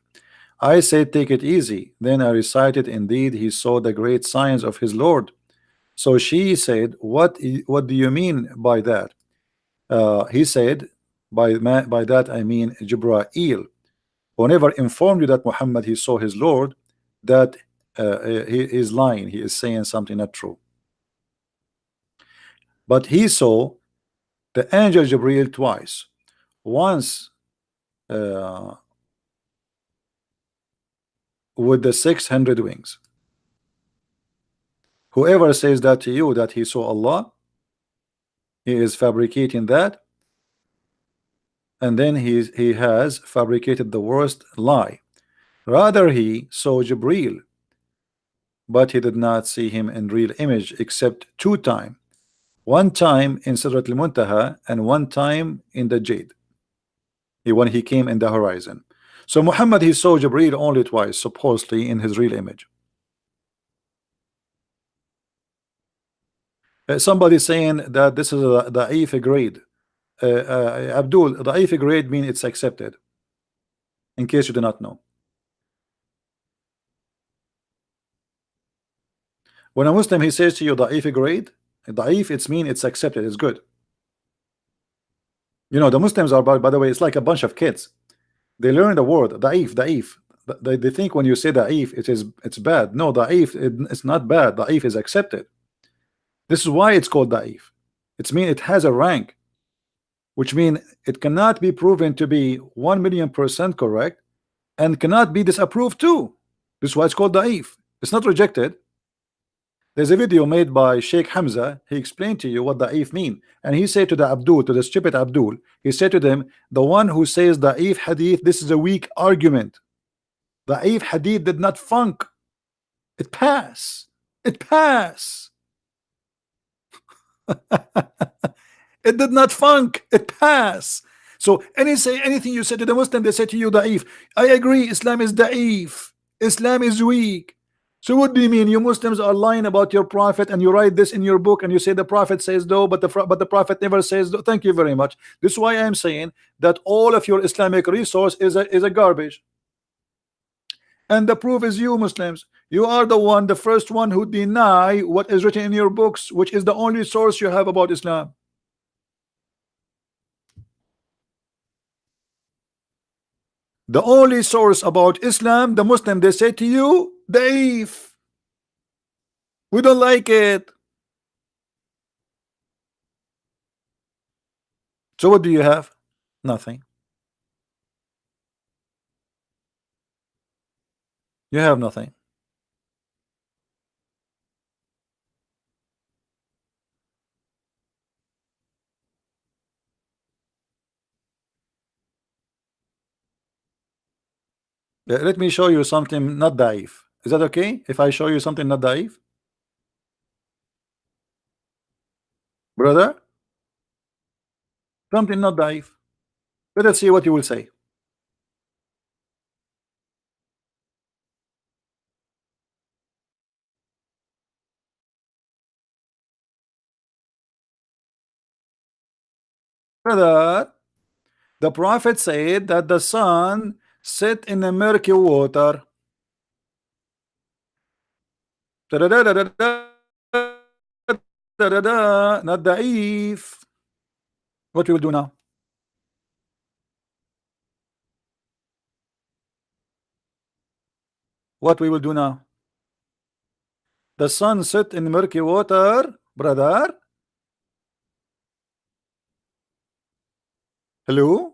[SPEAKER 1] I said, take it easy. Then I recited, indeed he saw the great signs of his Lord. So she said, what do you mean by that? He said, by that I mean Jibreel. Whenever informed you that Muhammad he saw his Lord, that he is lying, he is saying something not true. But he saw the angel Jibreel twice. Once with the 600 wings. Whoever says that to you that he saw Allah, he is fabricating that, and then he has fabricated the worst lie. Rather he saw Jibreel, but he did not see him in real image except 2 times. 1 time in Sidrat al-Muntaha and 1 time in the Jade, when he came in the horizon. So Muhammad he saw Jibreel only twice, supposedly in his real image. Somebody saying that this is a da'if grade. Abdul, da'if grade means it's accepted, in case you do not know. When a Muslim he says to you da'if grade, da'if, it's mean it's accepted, it's good. You know, the Muslims are, by the way, it's like a bunch of kids. They learn the word da'if. They think when you say da'if it's bad. No, da'if it's not bad. Da'if is accepted. This is why it's called da'if. It's mean it has a rank, which means it cannot be proven to be 1,000,000% correct and cannot be disapproved too. This is why it's called da'if. It's not rejected. There's a video made by Sheikh Hamza. He explained to you what da'if mean, and he said to the stupid Abdul, he said to them, the one who says da'if hadith, this is a weak argument. Da'if hadith did not funk. It pass. It pass. It did not funk. It pass. So anything you say to the Muslim, they say to you da'if. I agree, Islam is da'if. Islam is weak. So what do you mean? You Muslims are lying about your prophet, and you write this in your book, and you say the prophet says no, but the prophet never says no. Thank you very much. This is why I am saying that all of your Islamic resource is a garbage. And the proof is you Muslims. You are the first one who deny what is written in your books, which is the only source you have about Islam. The only source about Islam, the Muslim, they say to you, Da'if. We don't like it. So what do you have? Nothing. You have nothing. Let me show you something not da'if. Is that okay if I show you something not da'if? Brother? Something not da'if. Let us see what you will say. Brother, the prophet said that the sun set in the murky water. Not da'if. What we will do now? What we will do now? The sun set in murky water, brother. Hello?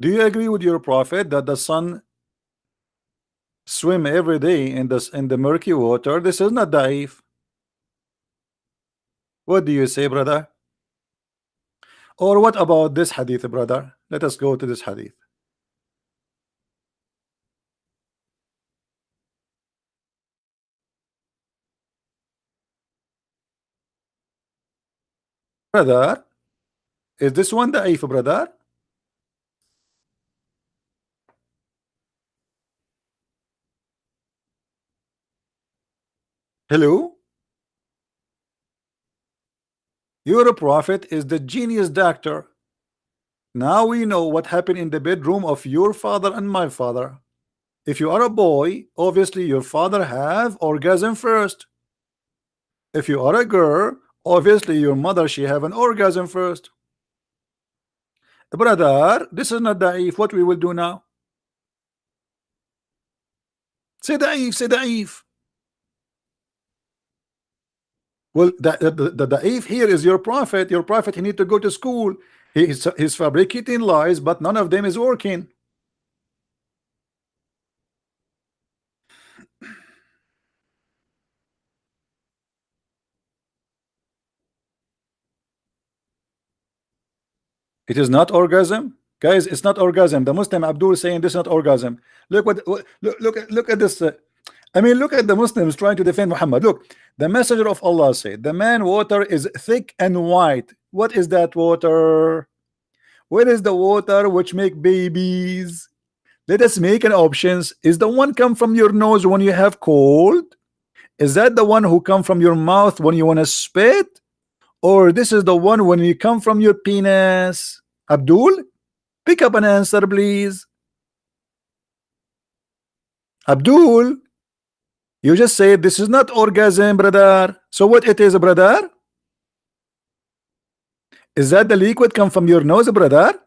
[SPEAKER 1] Do you agree with your prophet that the sun swim every day in the murky water? This is not da'if. What do you say, brother? Or what about this hadith, brother? Let us go to this hadith. Brother, is this one da'if, brother? Hello? Your prophet is the genius doctor. Now we know what happened in the bedroom of your father and my father. If you are a boy, obviously your father have orgasm first. If you are a girl, obviously your mother, she have an orgasm first. Brother, this is not da'if. What we will do now? Say da'if, say da'if. Well, the da'if here is your prophet. Your prophet, he need to go to school. He's fabricating lies, but none of them is working. It is not orgasm, guys. It's not orgasm. The Muslim Abdul saying this is not orgasm. Look look at this. I mean, look at the Muslims trying to defend Muhammad. Look, the messenger of Allah said, the man water is thick and white. What is that water? What is the water which make babies? Let us make an options. Is the one come from your nose when you have cold? Is that the one who come from your mouth when you want to spit? Or this is the one when you come from your penis? Abdul, pick up an answer, please. Abdul, you just said this is not orgasm, brother. So what it is, brother? Is that the liquid come from your nose, brother?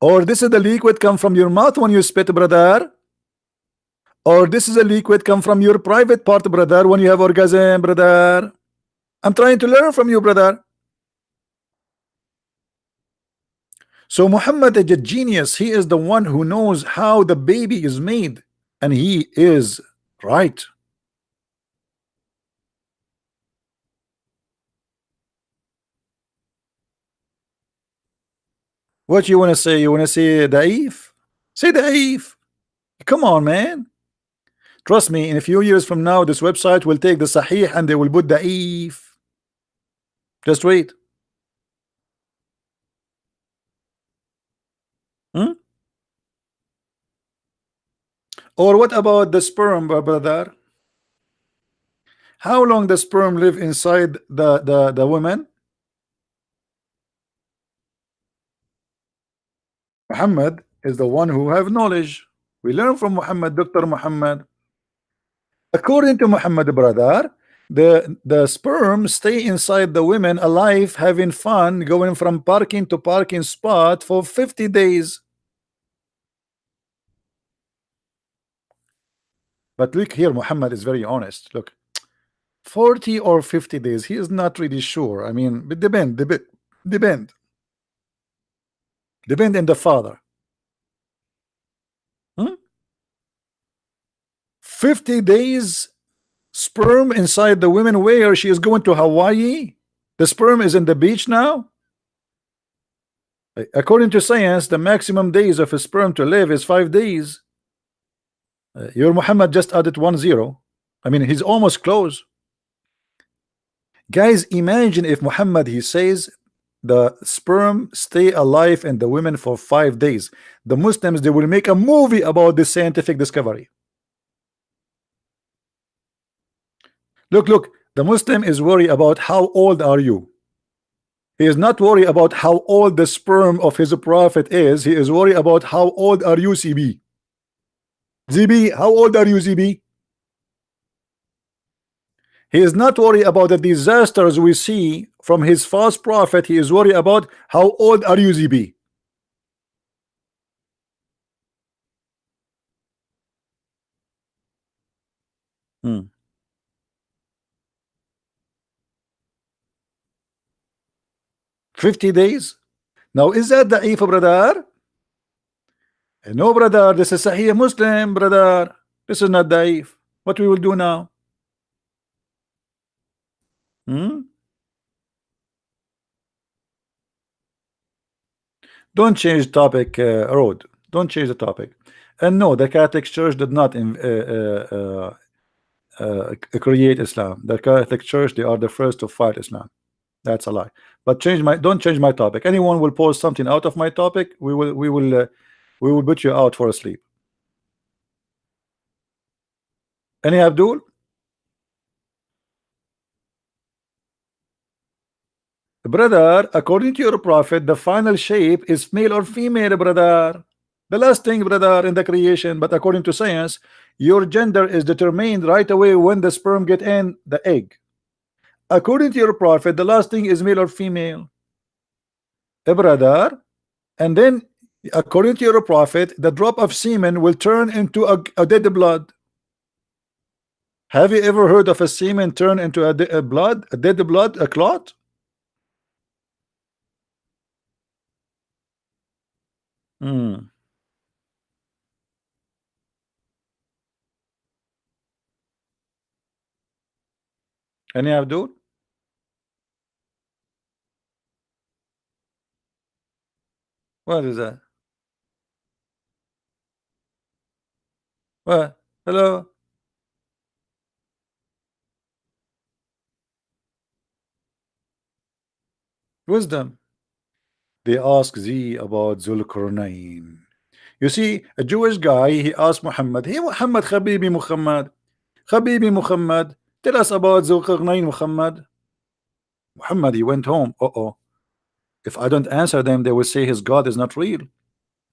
[SPEAKER 1] Or this is the liquid come from your mouth when you spit, brother? Or this is a liquid come from your private part, brother, when you have orgasm, brother? I'm trying to learn from you, brother. So Muhammad is a genius. He is the one who knows how the baby is made, and he is right. What you want to say? You want to say Da'if? Say Da'if. Come on, man. Trust me, in a few years from now, this website will take the Sahih and they will put Da'if. Just wait. Hmm? Or what about the sperm, brother? How long the sperm live inside the woman? Muhammad is the one who have knowledge. We learn from Muhammad, Dr. Muhammad. According to Muhammad, brother, the sperm stay inside the women alive, having fun, going from parking to parking spot for 50 days. But look here, Muhammad is very honest. Look, 40 or 50 days, he is not really sure. I mean, it depend in the father. 50 days sperm inside the women. Where she is going to Hawaii? The sperm is in the beach now. According to science, the maximum days of a sperm to live is 5 days. Your Muhammad just added 10. I mean, he's almost close. Guys, imagine if Muhammad, he says the sperm stay alive in the women for 5 days. The Muslims, they will make a movie about this scientific discovery. Look, the Muslim is worried about how old are you. He is not worried about how old the sperm of his prophet is. He is worried about how old are you, CB. ZB, how old are you, ZB? He is not worried about the disasters we see from his false prophet. He is worried about how old are you, ZB? Hmm. 50 days. Now, is that da'if, brother? No, brother. This is Sahih Muslim, brother. This is not da'if. What we will do now? Don't change topic, Road. Don't change the topic. And no, the Catholic Church did not create Islam. The Catholic Church, they are the first to fight Islam. That's a lie. But don't change my topic. Anyone will post something out of my topic, we will put you out for a sleep. Any Abdul? Brother, according to your prophet, the final shape is male or female, brother. The last thing, brother, in the creation. But according to science, your gender is determined right away when the sperm get in the egg. According to your prophet, the last thing is male or female, brother. And then according to your prophet, the drop of semen will turn into a dead blood. Have you ever heard of a semen turn into a dead blood, a clot? Any Abdul? What is that? What? Hello? Wisdom. They ask thee about Zulkarnain. You see, a Jewish guy, he asked Muhammad, hey Muhammad, Habibi Muhammad, Habibi Muhammad, tell us about Zulkarnain, Muhammad. Muhammad, he went home. If I don't answer them, they will say his God is not real.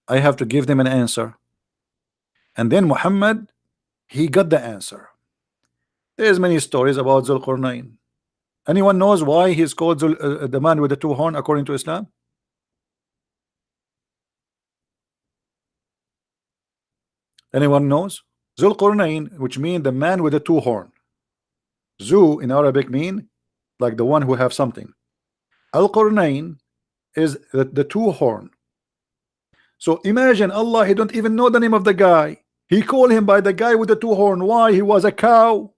[SPEAKER 1] I have to give them an answer. And then Muhammad, he got the answer. There's many stories about Zulkarnain. Anyone knows why he's called the man with the two horns according to Islam? Anyone knows? Zulkarnain, which means the man with the two horn. Zu in Arabic mean like the one who have something. Al-Qarnain is the two horn. So imagine Allah, he don't even know the name of the guy. He called him by the guy with the two horn. Why? He was a cow.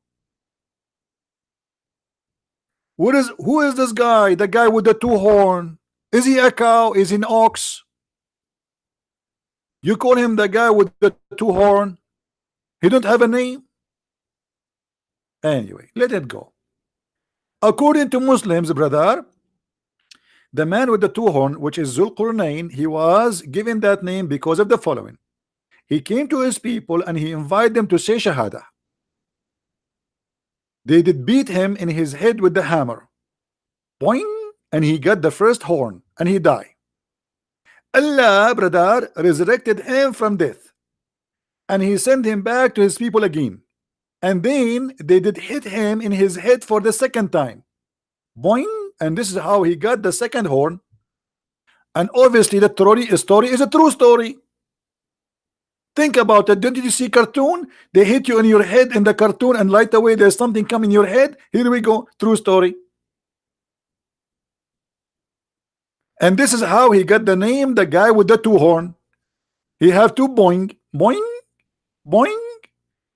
[SPEAKER 1] Who is this guy? The guy with the two horn. Is he a cow? Is he an ox? You call him the guy with the two horn. He don't have a name. Anyway, let it go. According to Muslims, brother, the man with the two horn, which is Zulqarnain, he was given that name because of the following. He came to his people and he invited them to say Shahada. They did beat him in his head with the hammer. Boing, and he got the first horn and he died. Allah, brother, resurrected him from death and he sent him back to his people again. And then they did hit him in his head for the second time. Boing, and this is how he got the second horn. And obviously the story is a true story. Think about it. Didn't you see cartoon? They hit you in your head in the cartoon and right away there's something coming in your head. Here we go. True story. And this is how he got the name, the guy with the two horn. He have two boing, boing, boing.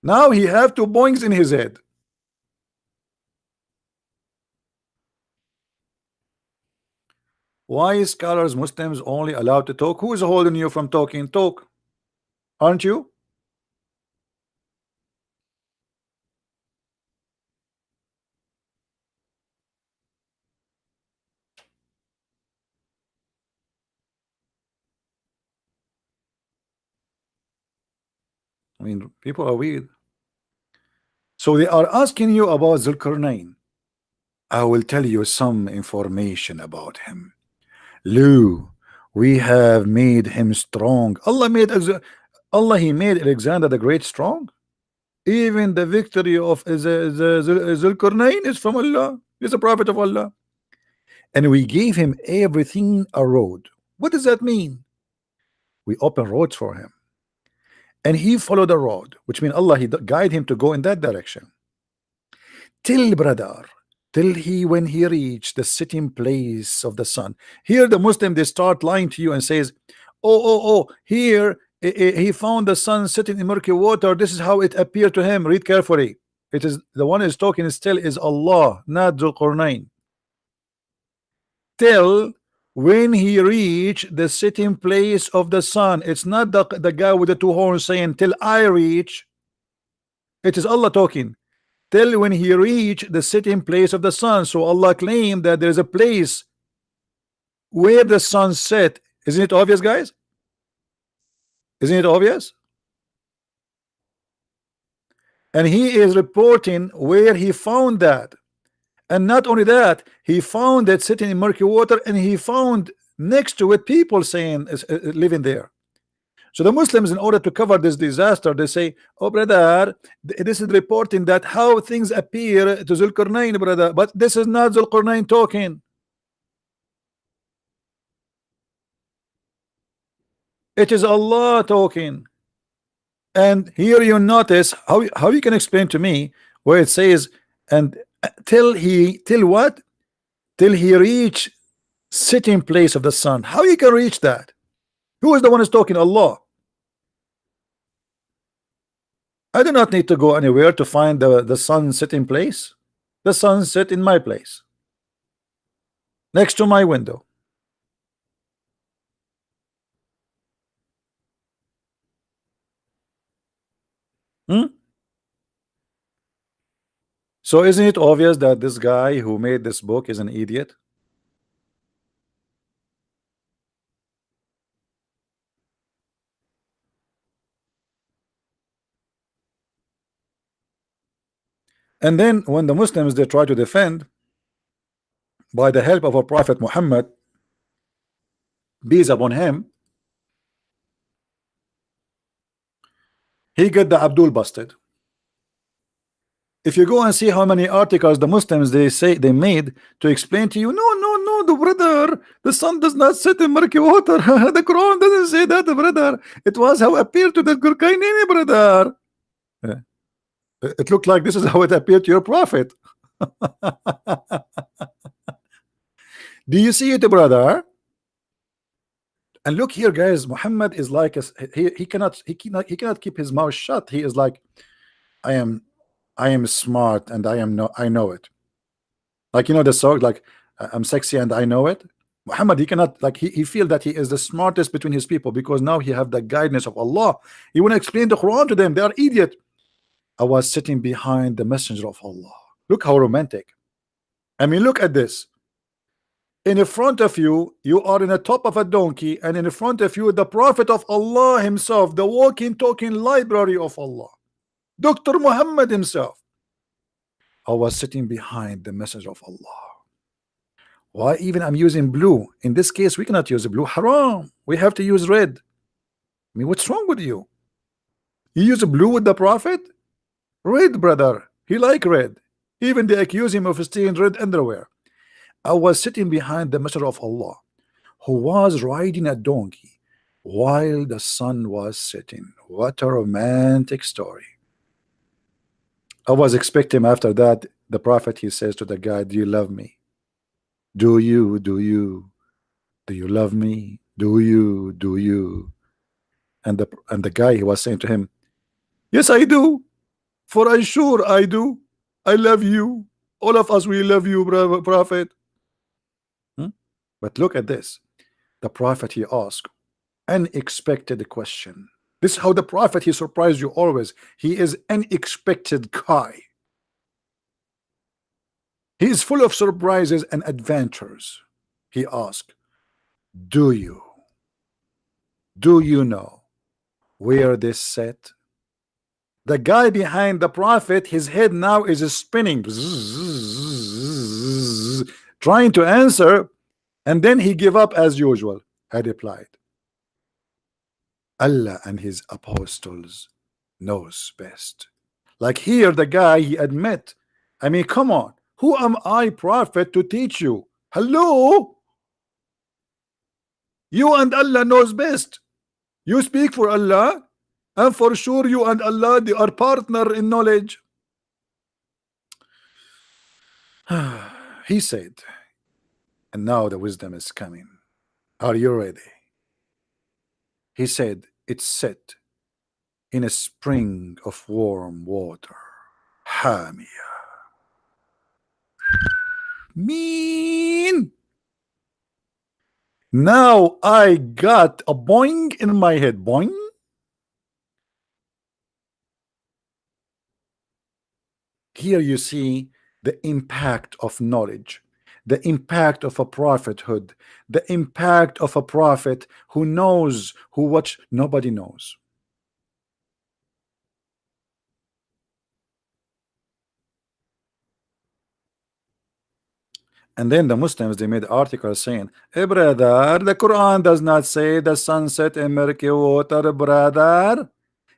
[SPEAKER 1] Now he have two boings in his head. Why is scholars Muslims only allowed to talk? Who is holding you from talking? Talk. Aren't you? I mean, people are weird. So they are asking you about Zulkarnain. I will tell you some information about him. Lou, we have made him strong. Allah, he made Alexander the Great strong. Even the victory of Zulkarnain is from Allah. He's a prophet of Allah. And we gave him everything a road. What does that mean? We open roads for him. And he followed the road, which means Allah, he guide him to go in that direction. Till brother, till when he reached the sitting place of the sun. Here the Muslim, they start lying to you and says, oh, here he found the sun sitting in murky water. This is how it appeared to him. Read carefully. It is the one is talking still is Allah, not Zulqarnain. Till when he reached the sitting place of the sun. It's not the guy with the two horns saying till I reach. It is Allah talking. Till when he reached the sitting place of the sun. So Allah claimed that there is a place where the sun set. Isn't it obvious, guys? Isn't it obvious? And he is reporting where he found that. And not only that, he found it sitting in murky water, and he found next to it people saying living there. So the Muslims, in order to cover this disaster, they say, oh brother, this is reporting that how things appear to Zulqarnain, brother, but this is not Zulqarnain talking. It is Allah talking. And here you notice how you can explain to me where it says, and till what? Till he reach sitting place of the sun. How you can reach that? Who is the one who's talking? Allah. I do not need to go anywhere to find the sun sitting place. The sun sit in my place, next to my window. So isn't it obvious that this guy who made this book is an idiot? And then when the Muslims, they try to defend by the help of our Prophet Muhammad, peace upon him, he got the Abdul busted. If you go and see how many articles the Muslims they made to explain to you, no, the brother, the sun does not set in murky water. The Quran doesn't say that, brother. It was how it appeared to the Gurkainini, brother. It looked like this is how it appeared to your prophet. Do you see it, brother? And look here, guys. Muhammad is like he cannot keep his mouth shut. He is like, I am smart and I know it. Like, you know the song, like I'm sexy and I know it. Muhammad, he cannot, like, he feel that he is the smartest between his people because now he have the guidance of Allah. He want to explain the Quran to them. They are idiot. I was sitting behind the messenger of Allah. Look how romantic. I mean, look at this. In front of you, you are in the top of a donkey, and in front of you, the Prophet of Allah himself, the walking, talking library of Allah, Dr. Muhammad himself. I was sitting behind the messenger of Allah. Why even I'm using blue? In this case, we cannot use blue. Haram. We have to use red. I mean, what's wrong with you? You use blue with the Prophet? Red, brother. He like red. Even they accuse him of stealing red underwear. I was sitting behind the messenger of Allah, who was riding a donkey while the sun was setting. What a romantic story. I was expecting after that, the Prophet, he says to the guy, do you love me? Do you love me? Do you? And the guy, he was saying to him, yes, I do. For I sure I do. I love you. All of us, we love you, Prophet. But look at this. The Prophet, he asked unexpected question. This is how the Prophet, he surprised you always. He is unexpected guy. He is full of surprises and adventures. He asked, do you know where this set? The guy behind the Prophet, his head now is spinning, trying to answer, and then he gave up as usual. I replied, Allah and his apostles knows best. Like here, the guy, he admit, I mean, come on, who am I, Prophet, to teach you? Hello? You and Allah knows best. You speak for Allah, and for sure you and Allah, they are partner in knowledge. He said, and now the wisdom is coming. Are you ready? He said, it's set in a spring of warm water. Hamia. Mean. Now I got a boing in my head. Boing. Here you see the impact of knowledge, the impact of a prophethood, the impact of a prophet who knows what nobody knows. And then the Muslims, they made articles saying, hey brother, the Quran does not say the sunset in murky water, brother.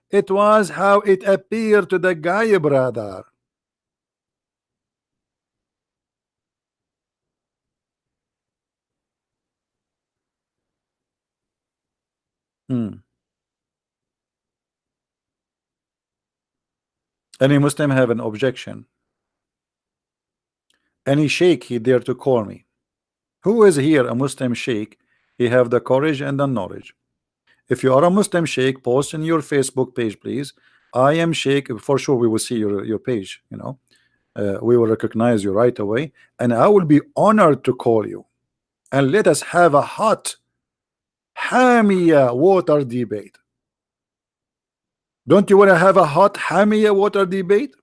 [SPEAKER 1] It was how it appeared to the guy, brother. Any Muslim have an objection? Any sheikh, he dare to call me. Who is here a Muslim sheikh? He have the courage and the knowledge. If you are a Muslim sheikh, post in your Facebook page, please. I am sheikh. For sure, we will see your page. You know, we will recognize you right away, and I will be honored to call you. And let us have a hot Hamia water debate. Don't you want to have a hot Hamia water debate?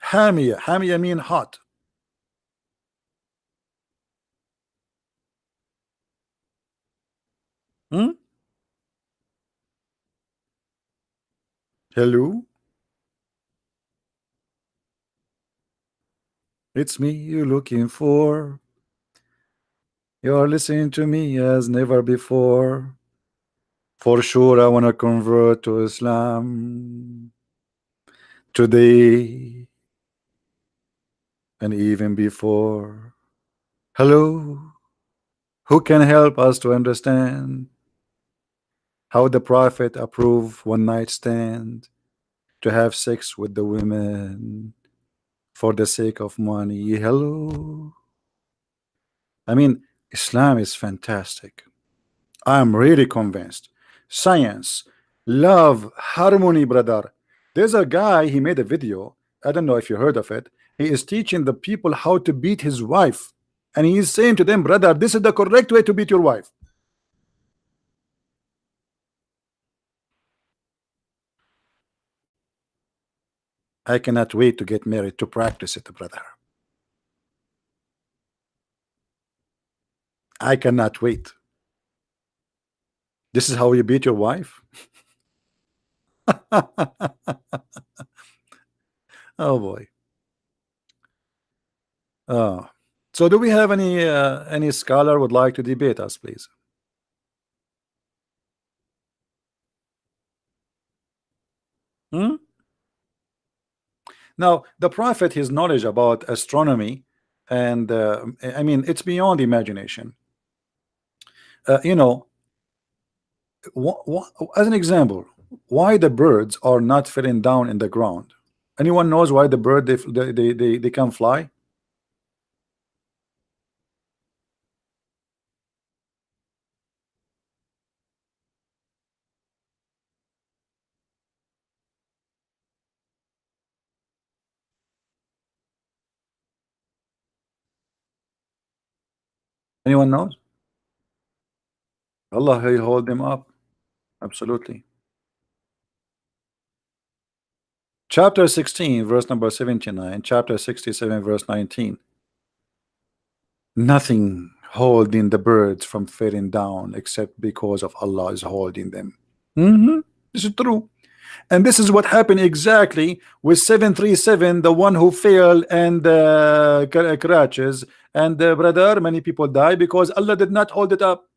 [SPEAKER 1] Hamia mean hot. Hello? It's me you're looking for. You're listening to me as never before. For sure, I want to convert to Islam today and even before. Hello? Who can help us to understand how the Prophet approved one night stand to have sex with the women for the sake of money? Hello? I mean, Islam is fantastic. I'm really convinced. Science, love, harmony, brother. There's a guy, he made a video. I don't know if you heard of it. He is teaching the people how to beat his wife, and he is saying to them, brother, this is the correct way to beat your wife. I cannot wait to get married to practice it, brother. I cannot wait. This is how you beat your wife? Oh boy. So do we have any scholar would like to debate us, please? Now the prophet, his knowledge about astronomy, and I mean, it's beyond imagination. You know, as an example, why the birds are not fitting down in the ground? Anyone knows why the bird they can fly? Anyone knows? Allah, he hold them up. Absolutely. Chapter 16 verse number 79, chapter 67 verse 19. Nothing holding the birds from falling down except because of Allah is holding them. This is true. And this is what happened exactly with 737, the one who failed and crashes. And brother, many people die because Allah did not hold it up.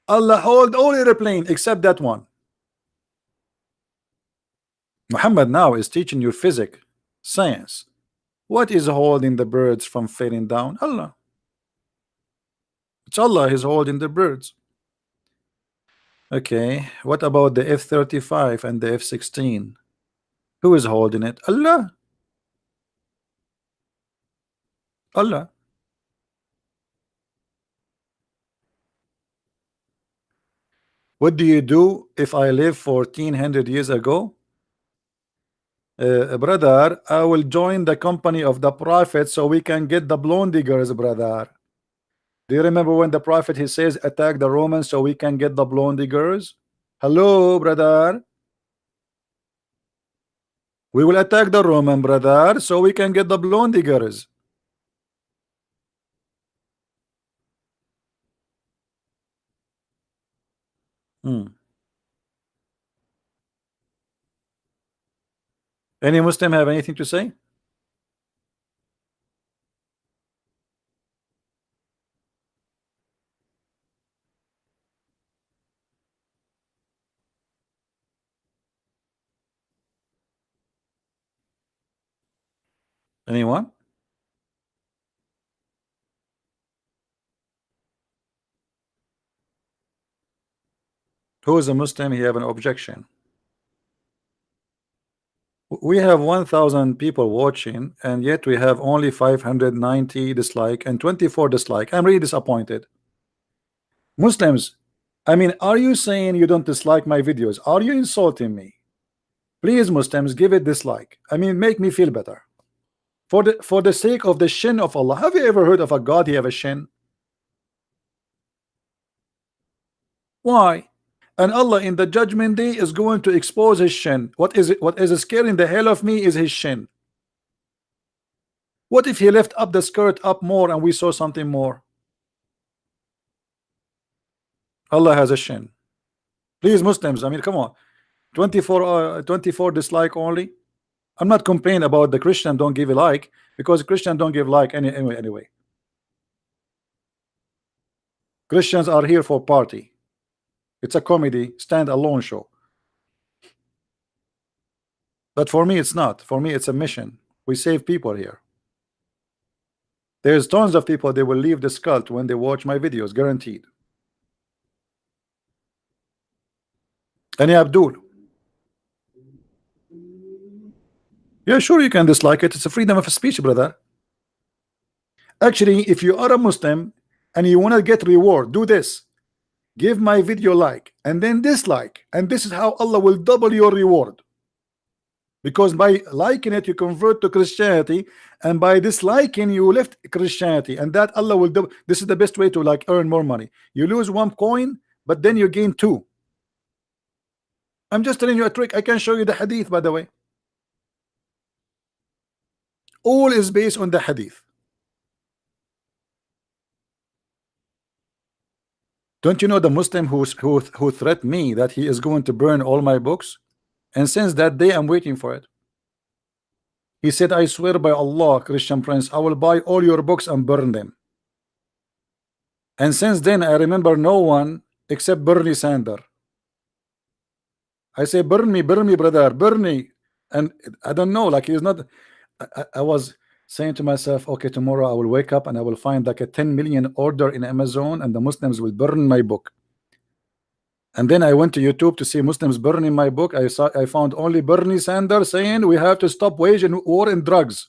[SPEAKER 1] Allah hold all airplane except that one. Muhammad now is teaching you physics, science. What is holding the birds from falling down? Allah. It's Allah is holding the birds. Okay, what about the F-35 and the F-16? Who is holding it? Allah. Allah. What do you do if I live 1400 years ago? Brother, I will join the company of the prophet so we can get the blonde girls, brother. Do you remember when the prophet he says attack the Romans so we can get the blonde girls? Hello, brother. We will attack the Roman, brother, so we can get the blonde girls. Any Muslim have anything to say? Anyone? Who is a Muslim? He have an objection. We have 1,000 people watching, and yet we have only 590 dislike and 24 dislike. I'm really disappointed. Muslims, I mean, are you saying you don't dislike my videos? Are you insulting me? Please, Muslims, give it dislike. I mean, make me feel better. For the sake of the shin of Allah. Have you ever heard of a God he have a shin? Why? And Allah in the judgment day is going to expose his shin. What is it? What is scaring the hell of me is his shin. What if he left up the skirt up more and we saw something more? Allah has a shin. Please, Muslims, I mean, come on. 24 dislike only. I'm not complaining about the Christian don't give a like, because Christian don't give like anyway. Christians are here for party. It's a comedy stand-alone show. But for me it's not. For me it's a mission. We save people here. There's tons of people, they will leave this cult when they watch my videos, guaranteed. Any Abdul? Yeah, sure, you can dislike it. It's a freedom of speech, brother. Actually, if you are a Muslim and you want to get reward, do this. Give my video like and then dislike, and this is how Allah will double your reward. because by liking it you convert to Christianity, and by disliking you left Christianity, and that Allah will do. This is the best way to like earn more money. You lose one coin, but then you gain two. I'm just telling you a trick. I can show you the hadith, by the way. All is based on the hadith. Don't you know the Muslim who threatened me that he is going to burn all my books? And since that day I'm waiting for it. He said, I swear by Allah, Christian Prince, I will buy all your books and burn them. And since then I remember no one except Bernie Sanders. I say, burn me, brother, burn me. And I don't know, like he's not. I was saying to myself, okay, tomorrow I will wake up and I will find like a 10 million order in Amazon, and the Muslims will burn my book. And then I went to YouTube to see Muslims burning my book. I found only Bernie Sanders saying we have to stop waging war and drugs.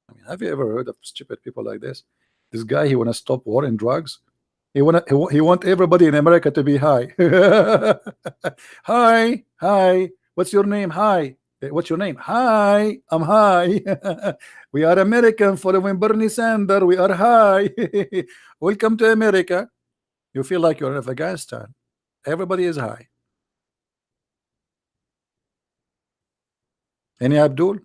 [SPEAKER 1] I mean, have you ever heard of stupid people like this? This guy, he want to stop war and drugs. He want everybody in America to be high. Hi, what's your name? Hi, what's your name? Hi, I'm high. We are American following Bernie Sanders. We are high. Welcome to America. You feel like you're in Afghanistan. Everybody is high. Any Abdul?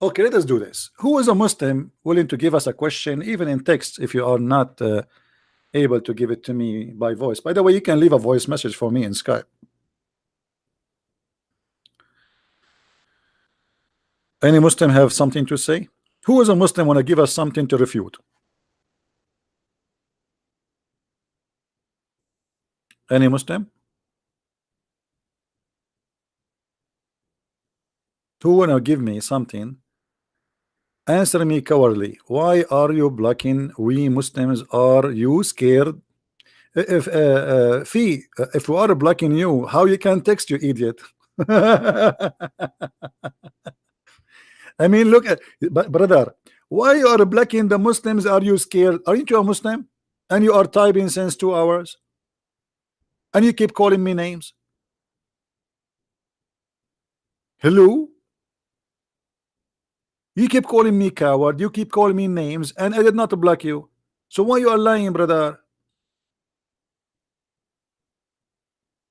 [SPEAKER 1] Okay, let us do this. Who is a Muslim willing to give us a question, even in text, if you are not able to give it to me by voice? By the way, you can leave a voice message for me in Skype. Any Muslim have something to say? Who is a Muslim want to give us something to refute? Any Muslim? Who want to give me something? Answer me cowardly. Why are you blocking we Muslims? Are you scared? If if we are blocking you, how you can text, you idiot? I mean, look at, but brother, why you are blocking the Muslims? Are you scared? Aren't you a Muslim? And you are typing since 2 hours, and you keep calling me names. Hello? You keep calling me coward, you keep calling me names, and I did not block you. So why you are lying, brother?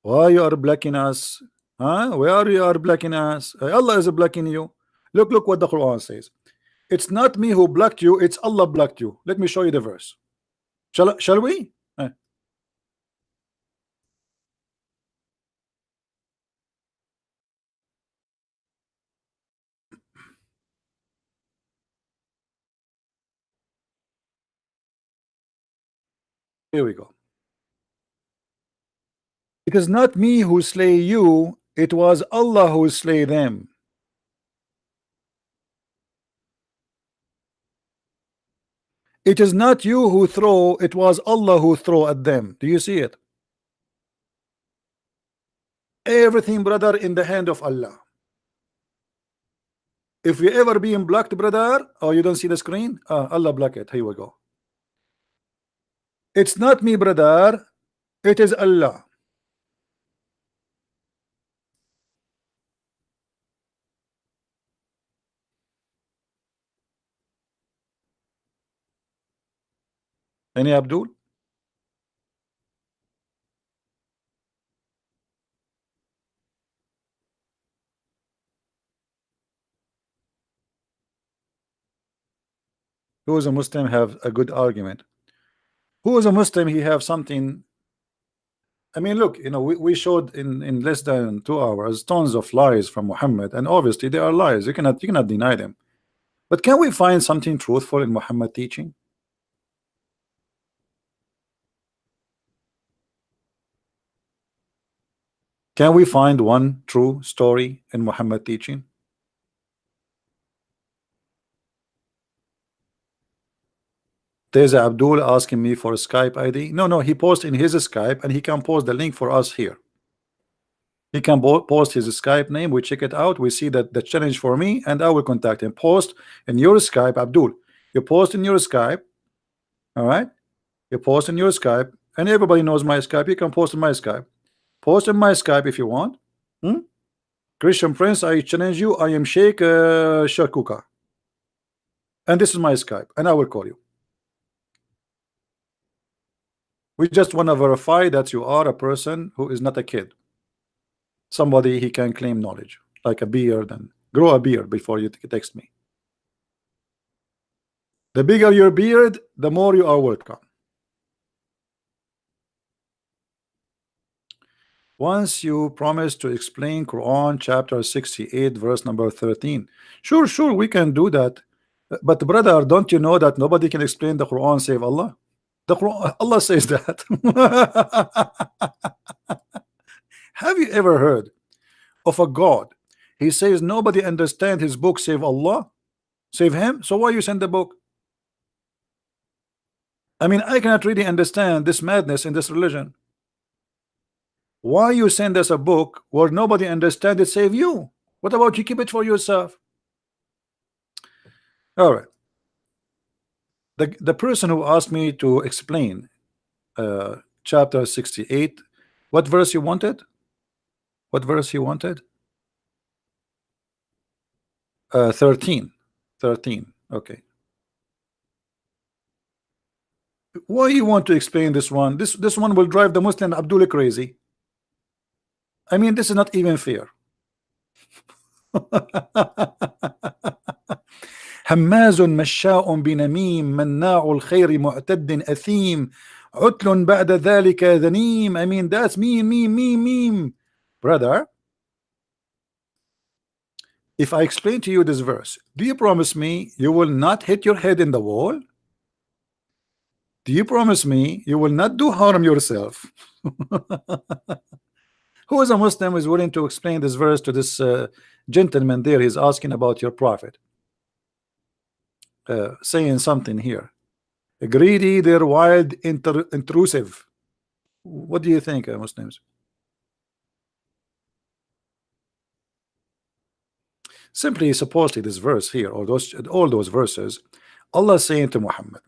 [SPEAKER 1] Why you are blocking us? Huh? Where you are blocking us? Allah is blocking you. Look what the Quran says. It's not me who blocked you, it's Allah blocked you. Let me show you the verse. Shall we? Here we go. It is not me who slay you, it was Allah who slay them. It is not you who throw, it was Allah who throw at them. Do you see it? Everything, brother, in the hand of Allah. If you ever being blocked, brother, oh, you don't see the screen? Allah block it. Here we go. It's not me, brother, it is Allah. Any Abdul? Who is a Muslim have a good argument? Who is a Muslim? He have something. I mean, look, you know, we showed in less than 2 hours tons of lies from Muhammad, and obviously they are lies. You cannot deny them. But can we find something truthful in Muhammad teaching? Can we find one true story in Muhammad teaching? There's Abdul asking me for a Skype ID. No, he posts in his Skype, and he can post the link for us here. He can post his Skype name. We check it out. We see that the challenge for me, and I will contact him. Post in your Skype, Abdul. You post in your Skype. All right. You post in your Skype. and everybody knows my Skype. You can post in my Skype. Post in my Skype if you want. Christian Prince, I challenge you. I am Sheikh Shakuka, and this is my Skype, and I will call you. We just want to verify that you are a person who is not a kid. Somebody he can claim knowledge, like a beard, and grow a beard before you text me. The bigger your beard, the more you are welcome. Once you promise to explain Quran chapter 68 verse number 13. Sure, we can do that. But brother, don't you know that nobody can explain the Quran save Allah? The Quran, Allah says that. Have you ever heard of a God? He says nobody understand his book save Allah, save him. So why you send the book? I mean, I cannot really understand this madness in this religion. Why you send us a book where nobody understand it save you? What about you keep it for yourself? All right. The person who asked me to explain chapter 68, what verse you wanted? What verse you wanted? 13. Okay. Why you want to explain this one? This one will drive the Muslim Abdullah crazy. I mean, this is not even fair. هماز مشاء بنميم مناع الخير معتد أثيم عتل بعد ذلك ذنيم. I mean, that's meme. Brother, if I explain to you this verse, do you promise me you will not hit your head in the wall? Do you promise me you will not do harm yourself? Who is a Muslim is willing to explain this verse to this gentleman there? He's asking about your prophet, saying something here. Greedy, they're wild, intrusive. What do you think, Muslims? Simply, supposedly, this verse here, or all those verses, Allah saying to Muhammad,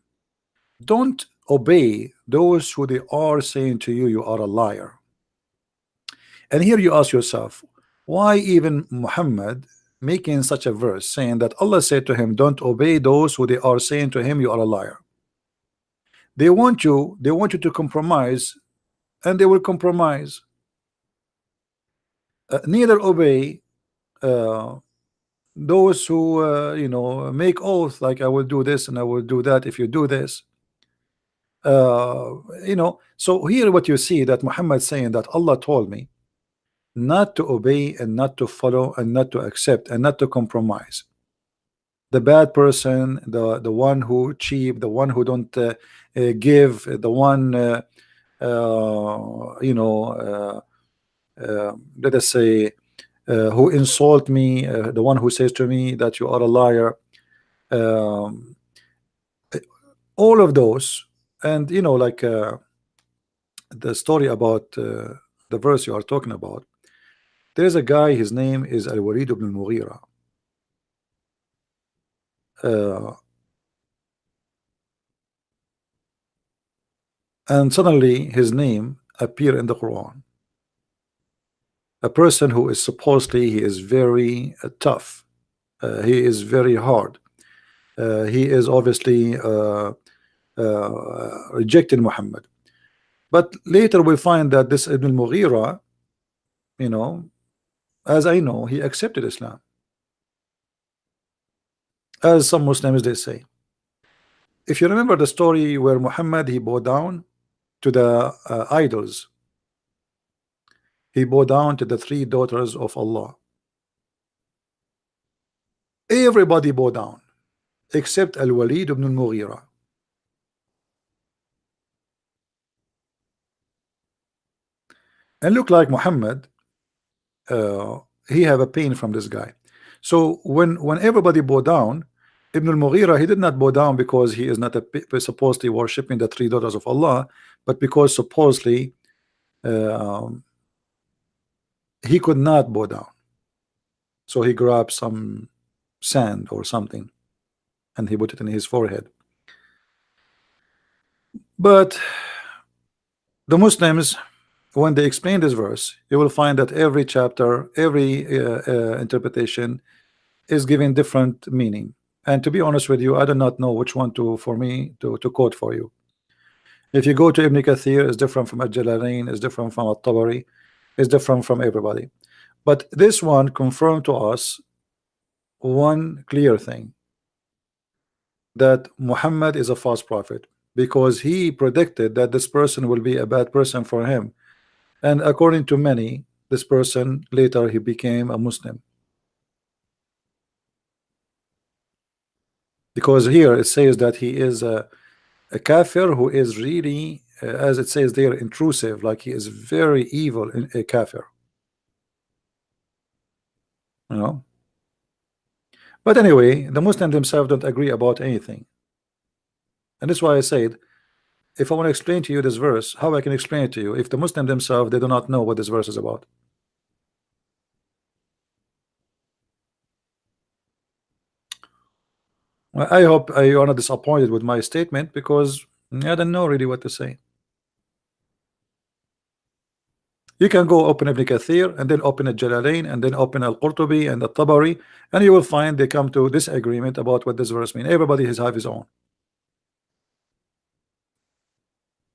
[SPEAKER 1] don't obey those who they are saying to you, you are a liar. And here you ask yourself, why even Muhammad making such a verse saying that Allah said to him, don't obey those who they are saying to him, you are a liar? They want you to compromise, and they will compromise. Neither obey those who you know, make oath like I will do this and I will do that if you do this. You know, so here what you see that Muhammad saying that Allah told me not to obey and not to follow and not to accept and not to compromise. The bad person, the one who cheap, the one who don't give, the one you know, let us say who insult me, the one who says to me that you are a liar, all of those. And you know, like the story about the verse you are talking about, there's a guy, his name is Al-Walid ibn al-Mughira. And suddenly his name appeared in the Quran. A person who is supposedly, he is very tough, he is very hard, he is obviously rejecting Muhammad. But later we find that this Ibn al-Mughira, you know, as I know, he accepted Islam, as some Muslims they say. If you remember the story where Muhammad, he bowed down to the idols, he bowed down to the 3 daughters of Allah. Everybody bowed down except Al-Walid ibn al-Mughira. And look like Muhammad, he have a pain from this guy. So when everybody bowed down, Ibn al-Mughira, he did not bow down because he is not supposedly worshipping the 3 daughters of Allah, but because supposedly he could not bow down. So he grabbed some sand or something and he put it in his forehead. But The Muslims, when they explain this verse, you will find that every chapter, every interpretation is given different meaning. And to be honest with you, I do not know which one for me to quote for you. If you go to Ibn Kathir, it's different from Al-Jalalain, it's different from Al-Tabari, it's different from everybody. But this one confirmed to us one clear thing, that Muhammad is a false prophet, because he predicted that this person will be a bad person for him. And according to many, this person later he became a Muslim. Because here it says that he is a kafir who is really, as it says there, intrusive, like he is very evil in a kafir. You know. But anyway, the Muslims themselves don't agree about anything. And that's why I said, if I want to explain to you this verse, how I can explain it to you if the Muslims themselves, they do not know what this verse is about. Well, I hope you are not disappointed with my statement, because I don't know really what to say. You can go open Ibn Kathir and then open Al-Jalalain and then open Al-Qurtubi and Al-Tabari, and you will find they come to this agreement about what this verse means. Everybody has his own.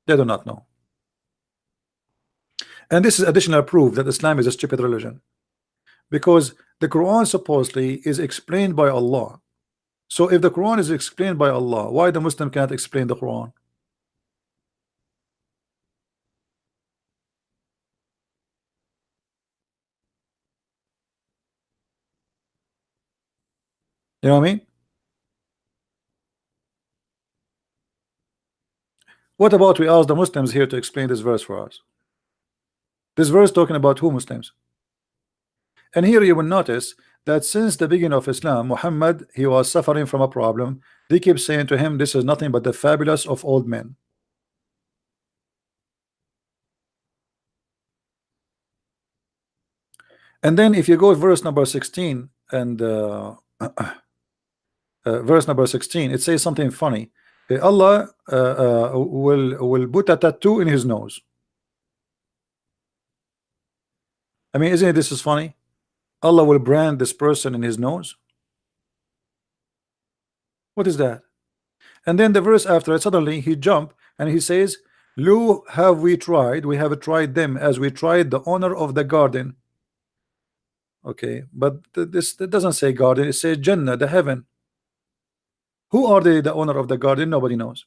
[SPEAKER 1] They do not know. And this is additional proof that Islam is a stupid religion, because the Quran supposedly is explained by Allah. So if the Quran is explained by Allah, why the Muslim cannot explain the Quran? You know what I mean? What about we ask the Muslims here to explain this verse for us? This verse talking about who? Muslims. And here you will notice that since the beginning of Islam, Muhammad, he was suffering from a problem. They keep saying to him, this is nothing but the fabulous of old men. And then if you go to verse number 16 and verse number 16, it says something funny. Allah will put a tattoo in his nose. I mean, isn't this is funny? Allah will brand this person in his nose. What is that? And then the verse after it, suddenly he jumped and he says, Lu have we tried, we have tried them as we tried the owner of the garden. Okay, but this doesn't say garden, it says Jannah, the heaven. Who are they, the owner of the garden? Nobody knows.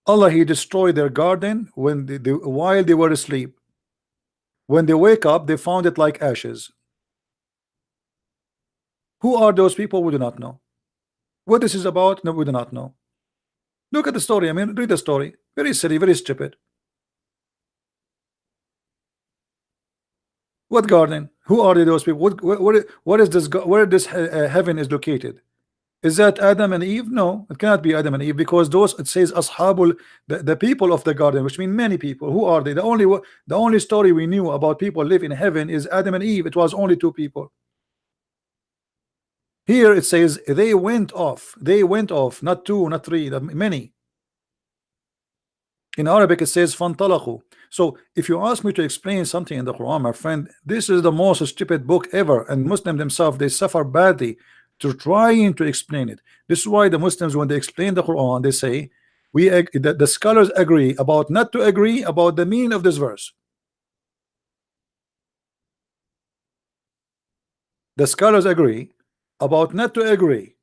[SPEAKER 1] Allah, he destroyed their garden when while they were asleep. When they wake up, they found it like ashes. Who are those people? We do not know. What this is about? No, we do not know. Look at the story. I mean, read the story. Very silly, very stupid. What garden? Who are those people? What is this? Where this heaven is located? Is that Adam and Eve? No, it cannot be Adam and Eve, because those, it says Ashabul, the people of the garden, which mean many people. Who are they? The only story we knew about people live in heaven is Adam and Eve. It was only two people. Here it says they went off. They went off, not two, not three, many. In Arabic it says fantalaqu. So if you ask me to explain something in the Quran, my friend, this is the most stupid book ever, and Muslims themselves, they suffer badly to trying to explain it. This is why the Muslims, when they explain the Quran, they say the scholars agree about not to agree about the meaning of this verse. The scholars agree about not to agree.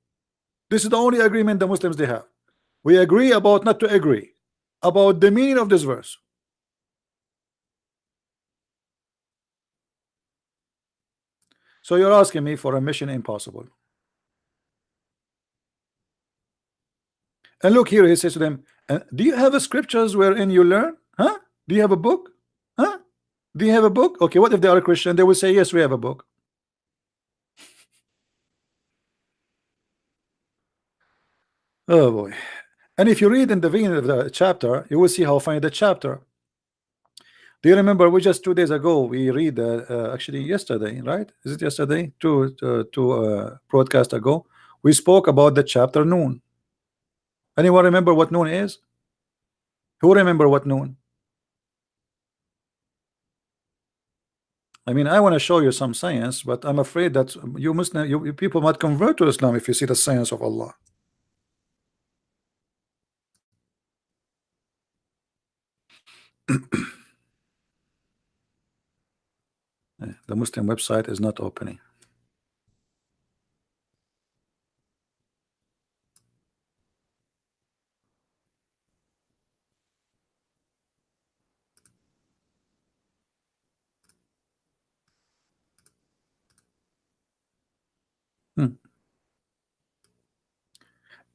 [SPEAKER 1] This is the only agreement the Muslims they have. We agree about not to agree about the meaning of this verse. So you're asking me for a mission impossible. And look here, he says to them, do you have a scriptures wherein you learn? Huh? Do you have a book? Huh? Do you have a book? Okay, what if they are a Christian? They will say, yes, we have a book. Oh boy. And if you read in the beginning of the chapter, you will see how funny the chapter. Do you remember we just 2 days ago we read actually yesterday, right? Is it yesterday? Two broadcast ago, we spoke about the chapter Noon. Anyone remember what Noon is? Who remember what noon? I mean, I want to show you some science, but I'm afraid that you must you people might convert to Islam if you see the science of Allah. The Muslim website is not opening.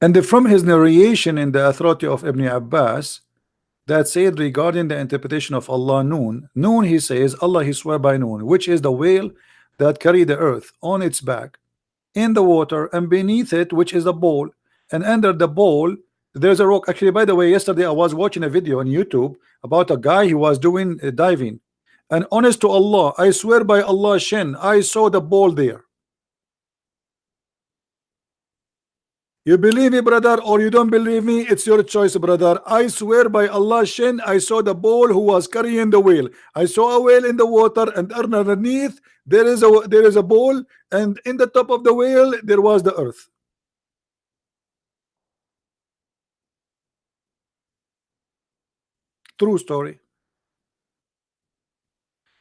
[SPEAKER 1] And from his narration in the authority of Ibn Abbas that said regarding the interpretation of Allah noon, noon he says Allah he swear by noon, which is the whale that carry the earth on its back in the water, and beneath it which is a bowl, and under the bowl there's a rock. Actually, by the way, yesterday I was watching a video on YouTube about a guy who was doing diving, and honest to Allah, I swear by Allah Shin, I saw the bowl there. You believe me, brother, or you don't believe me? It's your choice, brother. I swear by Allah Shin, I saw the bull who was carrying the whale. I saw a whale in the water, and underneath there is a bull, and in the top of the whale there was the earth. True story.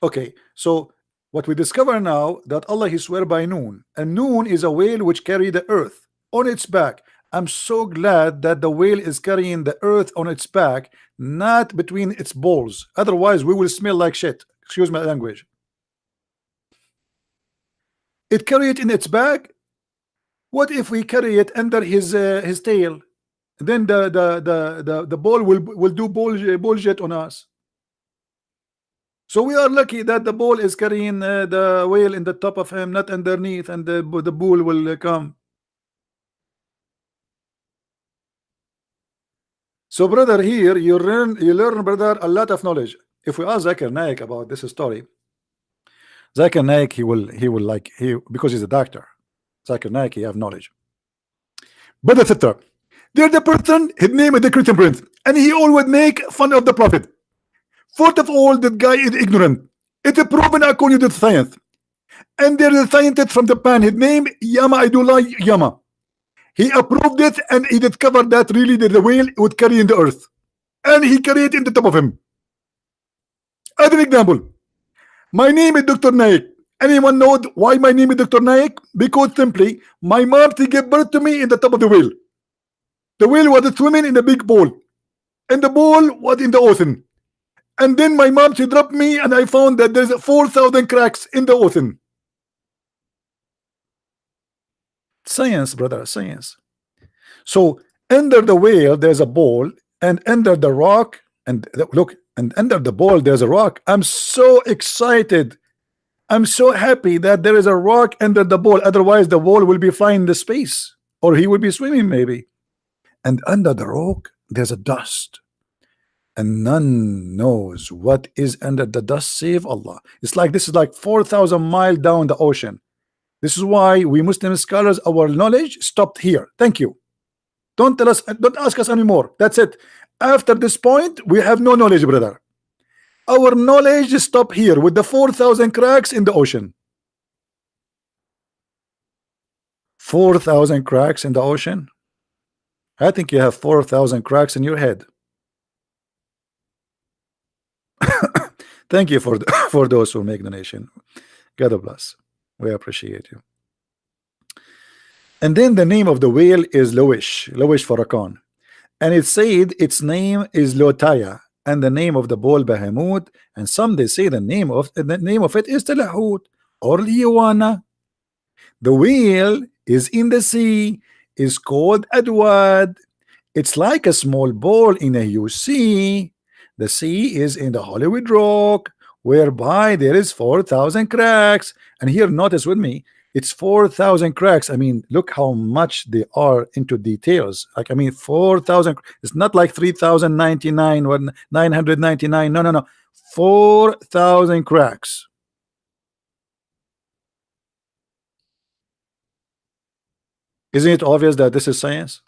[SPEAKER 1] Okay, so what we discover now that Allah he swear by noon, and noon is a whale which carry the earth on its back. I'm so glad that the whale is carrying the earth on its back, not between its balls. Otherwise, we will smell like shit. Excuse my language. It carry it in its back. What if we carry it under his tail? Then the ball will do bullshit on us. So we are lucky that the ball is carrying the whale in the top of him, not underneath, and the bull will come. So, brother, here you learn, brother, a lot of knowledge. If we ask Zakir Naik about this story, Zakir Naik he will like because he's a doctor. Zakir Naik he have knowledge. But etc. There's the person, his name is the Christian Prince, and he always make fun of the Prophet. First of all, that guy is ignorant. It's proven according to science. And there is a scientist from Japan, his name Yama Aidullah Yama. He approved it, and he discovered that really the whale would carry in the earth, and he carried it in the top of him. As an example, my name is Dr. Naik. Anyone know why my name is Dr. Naik? Because simply my mom she gave birth to me in the top of the whale. The whale was swimming in a big bowl, and the bowl was in the ocean. And then my mom she dropped me, and I found that there's 4,000 cracks in the ocean. Science, brother, science. So under the whale there's a bowl, and under the rock, and look, and under the bowl there's a rock. I'm so excited. I'm so happy that there is a rock under the bowl. Otherwise the bowl will be flying in the space, or he will be swimming maybe. And under the rock there's a dust, and none knows what is under the dust save Allah. It's like this is like 4,000 miles down the ocean. This is why we Muslim scholars, our knowledge stopped here. Thank you. Don't tell us, don't ask us anymore. That's it. After this point, we have no knowledge, brother. Our knowledge stop here with the 4,000 cracks in the ocean. 4,000 cracks in the ocean? I think you have 4,000 cracks in your head. Thank you for those who make donation. God bless. We appreciate you. And then the name of the whale is Lowish Farrakhan, and it said its name is Lotaya, and the name of the bull Bahamut, and some they say the name of it is Talahut or Liwana. The whale is in the sea, is called Adwad. It's like a small ball in a huge sea. The sea is in the Hollywood Rock, whereby there is 4,000 cracks. And here, notice with me, it's 4,000 cracks. I mean, look how much they are into details. Like, I mean, 4,000. It's not like 3,099 or 999. No. 4,000 cracks. Isn't it obvious that this is science?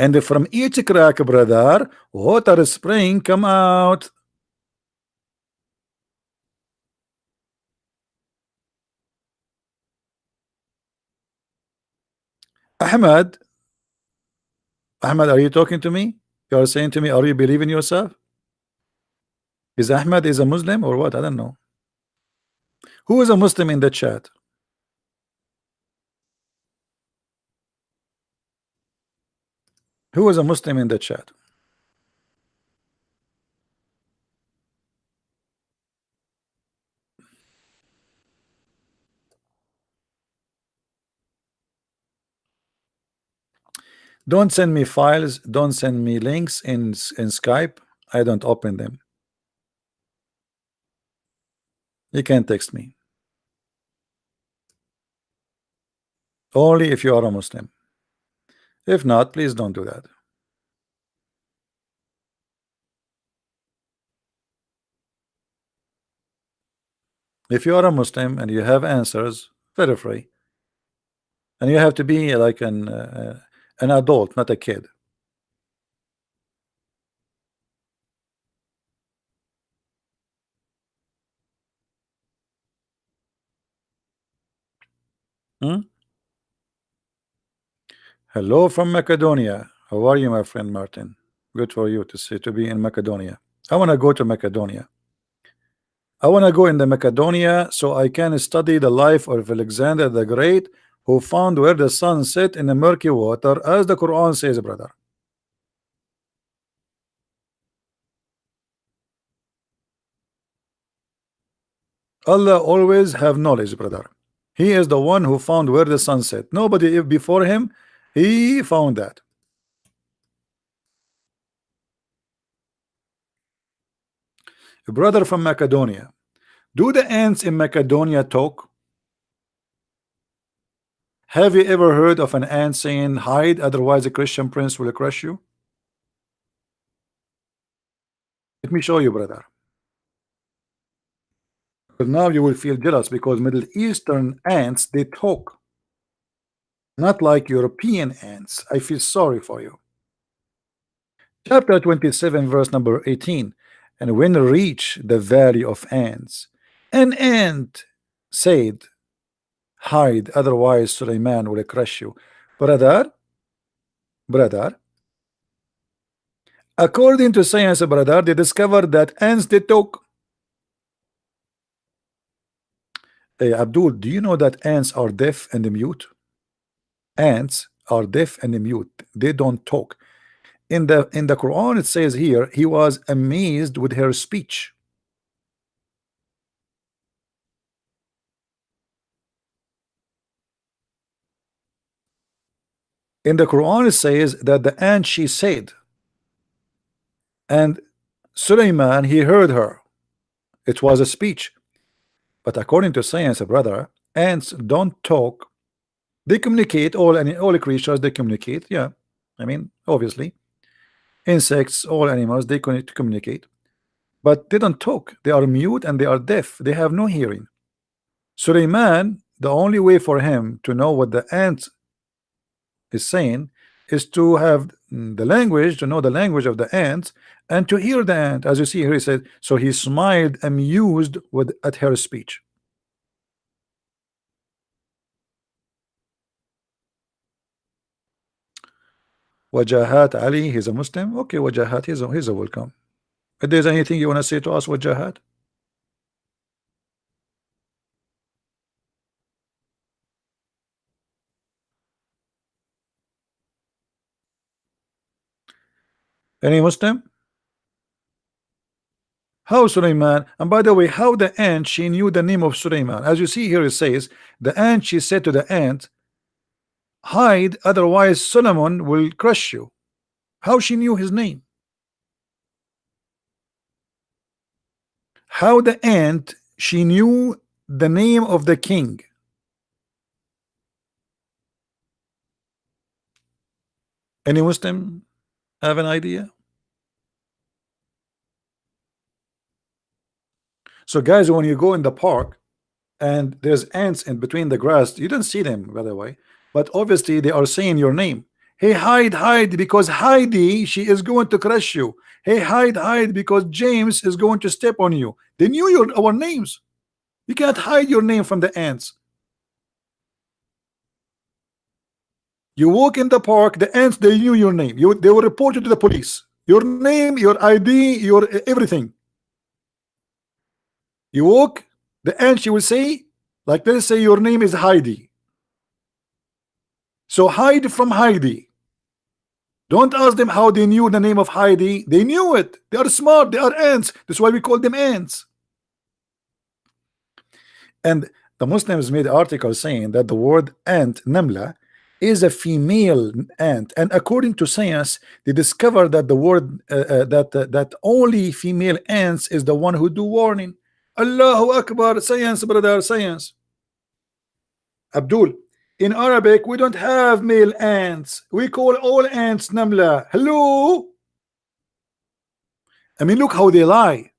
[SPEAKER 1] And from each crack, brother, water spring come out. Ahmad, are you talking to me? You are saying to me, are you believing yourself? Is Ahmad is a Muslim or what? I don't know. Who is a Muslim in the chat? Who is a Muslim in the chat? Don't send me files. Don't send me links in Skype. I don't open them. You can text me. Only if you are a Muslim. If not, please don't do that. If you are a Muslim and you have answers, feel free. And you have to be like an adult, not a kid. Hello from Macedonia. How are you, my friend Martin? Good for you to be in Macedonia. I want to go to Macedonia. I want to go in the Macedonia so I can study the life of Alexander the Great, who found where the sun set in the murky water, as the Quran says, brother. Allah always have knowledge, brother. He is the one who found where the sun set. Nobody before him, he found that. A brother from Macedonia. Do the ants in Macedonia talk? Have you ever heard of an ant saying, hide, otherwise a Christian prince will crush you? Let me show you, brother. Because now you will feel jealous because Middle Eastern ants, they talk. Not like European ants. I feel sorry for you. Chapter 27, verse number 18. And when reach the valley of ants, an ant said, hide, otherwise Suleiman will crush you. Brother, according to science, brother, they discovered that ants they talk. Hey, Abdul, do you know that ants are deaf and mute? Ants are deaf and mute. They don't talk. In the Quran, it says here, he was amazed with her speech. In the Quran, it says that the ant she said, and Suleiman he heard her. It was a speech. But according to science, brother, ants don't talk. They communicate. All creatures they communicate. Yeah, I mean obviously, insects, all animals they communicate, but they don't talk. They are mute and they are deaf. They have no hearing. Suleiman, the only way for him to know what the ant is saying is to have the language, to know the language of the ants, and to hear the ant. As you see here, he said, so he smiled, amused at her speech. Wajahat Ali, he's a Muslim. Okay, Wajahat, he's a welcome. If there's anything you want to say to us, Wajahat? Any Muslim? How Suleiman? And by the way, how the ant she knew the name of Suleiman? As you see here, it says the ant she said to the ant, hide, otherwise Solomon will crush you. How she knew his name? How the ant she knew the name of the king? Any Muslim have an idea? So guys, when you go in the park and there's ants in between the grass, you don't see them, by the way, but obviously they are saying your name.
[SPEAKER 3] Hey, hide because Heidi, she is going to crush you. Hey, hide because James is going to step on you. They knew our names. You can't hide your name from the ants. You walk in the park, the ants, they knew your name. They will report you to the police. Your name, your ID, your everything. You walk, the ant, she will say, like, let's say your name is Heidi. So hide from Heidi. Don't ask them how they knew the name of Heidi. They knew it. They are smart. They are ants. That's why we call them ants. And the Muslims made articles saying that the word ant, namla, is a female ant. And according to science, they discovered that the word that only female ants is the one who do warning. Allahu Akbar. Science, brother, science. Abdul, in Arabic, we don't have male ants. We call all ants namla. Hello? I mean, look how they lie.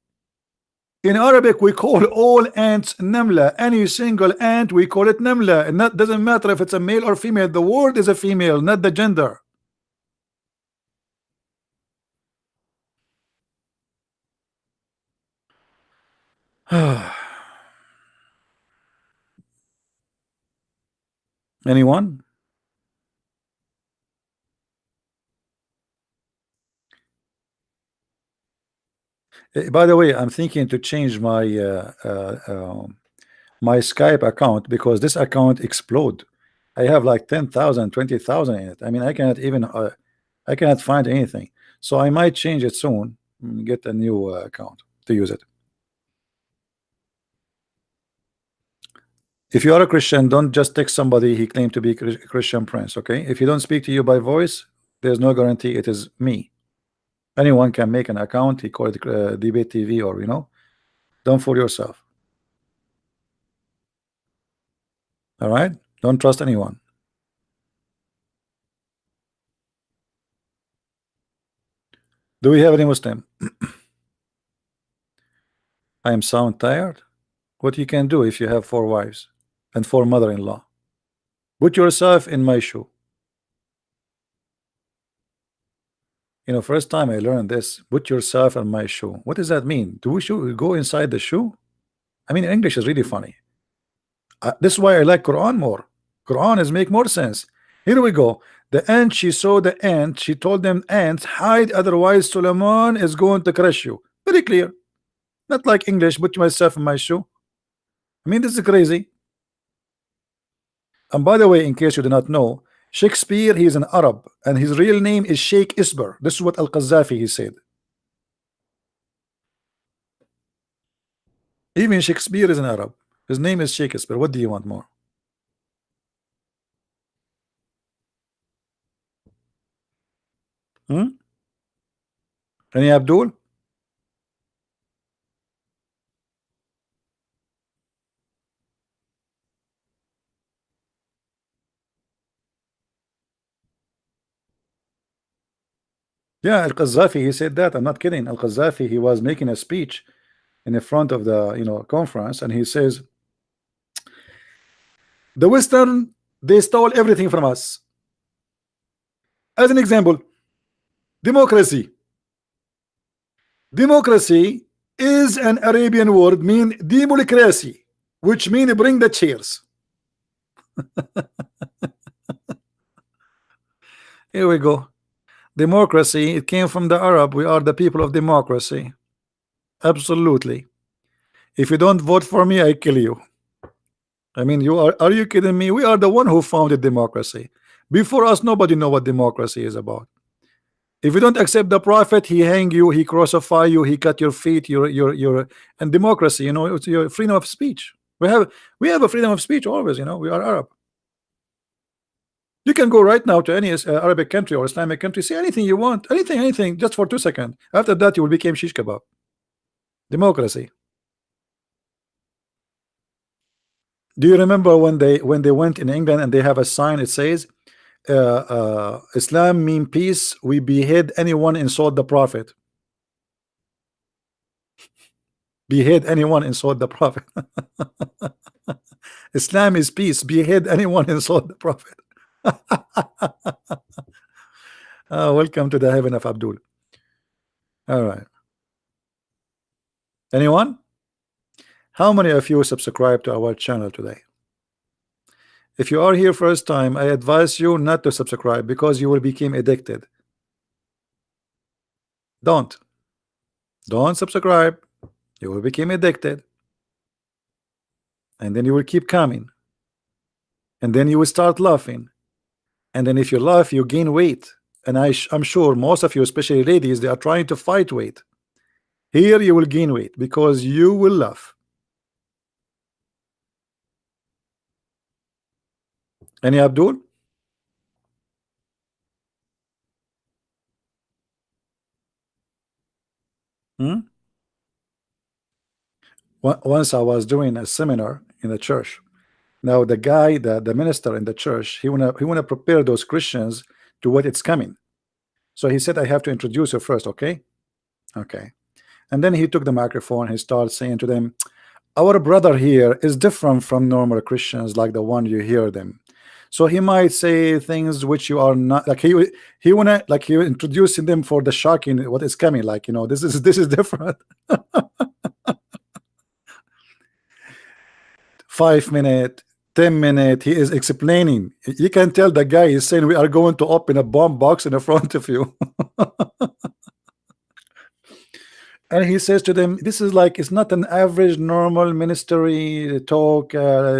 [SPEAKER 3] In Arabic, we call all ants namla. Any single ant, we call it namla. And that doesn't matter if it's a male or female. The word is a female, not the gender. Anyone? By the way, I'm thinking to change my my Skype account because this account explode. I have like 10,000, 20,000 in it. I mean, I cannot even I cannot find anything. So I might change it soon, get a new account to use it. If you are a Christian, don't just text somebody he claimed to be Christian Prince, okay? If he don't speak to you by voice, there's no guarantee it is me. Anyone can make an account, he call it debate TV, or don't fool yourself. All right, don't trust anyone. Do we have any Muslim? I am sound tired. What you can do if you have 4 wives and 4 mother-in-law? Put yourself in my shoe. First time I learned this, put yourself in my shoe. What does that mean? Do we go inside the shoe? I mean, English is really funny. This is why I like Quran more. Quran is make more sense. Here we go. The ant, she saw the ant. She told them, ants, hide, otherwise Suleiman is going to crush you. Very clear. Not like English, put myself in my shoe. I mean, this is crazy. And by the way, in case you do not know, Shakespeare, he is an Arab, and his real name is Sheikh Isber. This is what Al-Qaddafi he said. Even Shakespeare is an Arab. His name is Sheikh Isber. What do you want more? Any Abdul? Yeah, Al-Qaddafi, he said that. I'm not kidding. Al-Qaddafi, he was making a speech in the front of the conference, and he says, the Western, they stole everything from us. As an example, democracy. Democracy is an Arabian word, mean democracy, which means bring the chairs. Here we go. Democracy, it came from the Arab. We are the people of democracy. Absolutely. If you don't vote for me, I kill you. I mean, are you kidding me? We are the one who founded democracy. Before us, nobody know what democracy is about. If you don't accept the prophet, he hang you, he crucify you, he cut your feet, and democracy, it's your freedom of speech. We have a freedom of speech always, we are Arab. You can go right now to any Arabic country or Islamic country, say anything you want, anything, just for 2 seconds. After that, you will become shish kebab. Democracy. Do you remember when they went in England and they have a sign, it says Islam mean peace, we behead anyone insult the prophet. Behead anyone insult the prophet. Islam is peace, behead anyone insult the prophet. Welcome to the heaven of Abdul. All right. Anyone? How many of you subscribe to our channel today? If you are here first time, I advise you not to subscribe because you will become addicted. Don't subscribe. You will become addicted, and then you will keep coming, and then you will start laughing, and then if you laugh you gain weight. And I'm sure most of you, especially ladies, they are trying to fight weight. Here you will gain weight because you will laugh. Any Abdul? Once I was doing a seminar in the church. Now the guy, the minister in the church, he wanna prepare those Christians to what it's coming. So he said, I have to introduce you first, okay? Okay. And then he took the microphone, he started saying to them, our brother here is different from normal Christians like the one you hear them. So he might say things which you are not, like he wanna, like, he introducing them for the shocking what is coming, like, you know, this is different. 5 minutes, 10 minutes, he is explaining. You can tell the guy is saying we are going to open a bomb box in front of you. And he says to them, this is like, it's not an average normal ministry talk,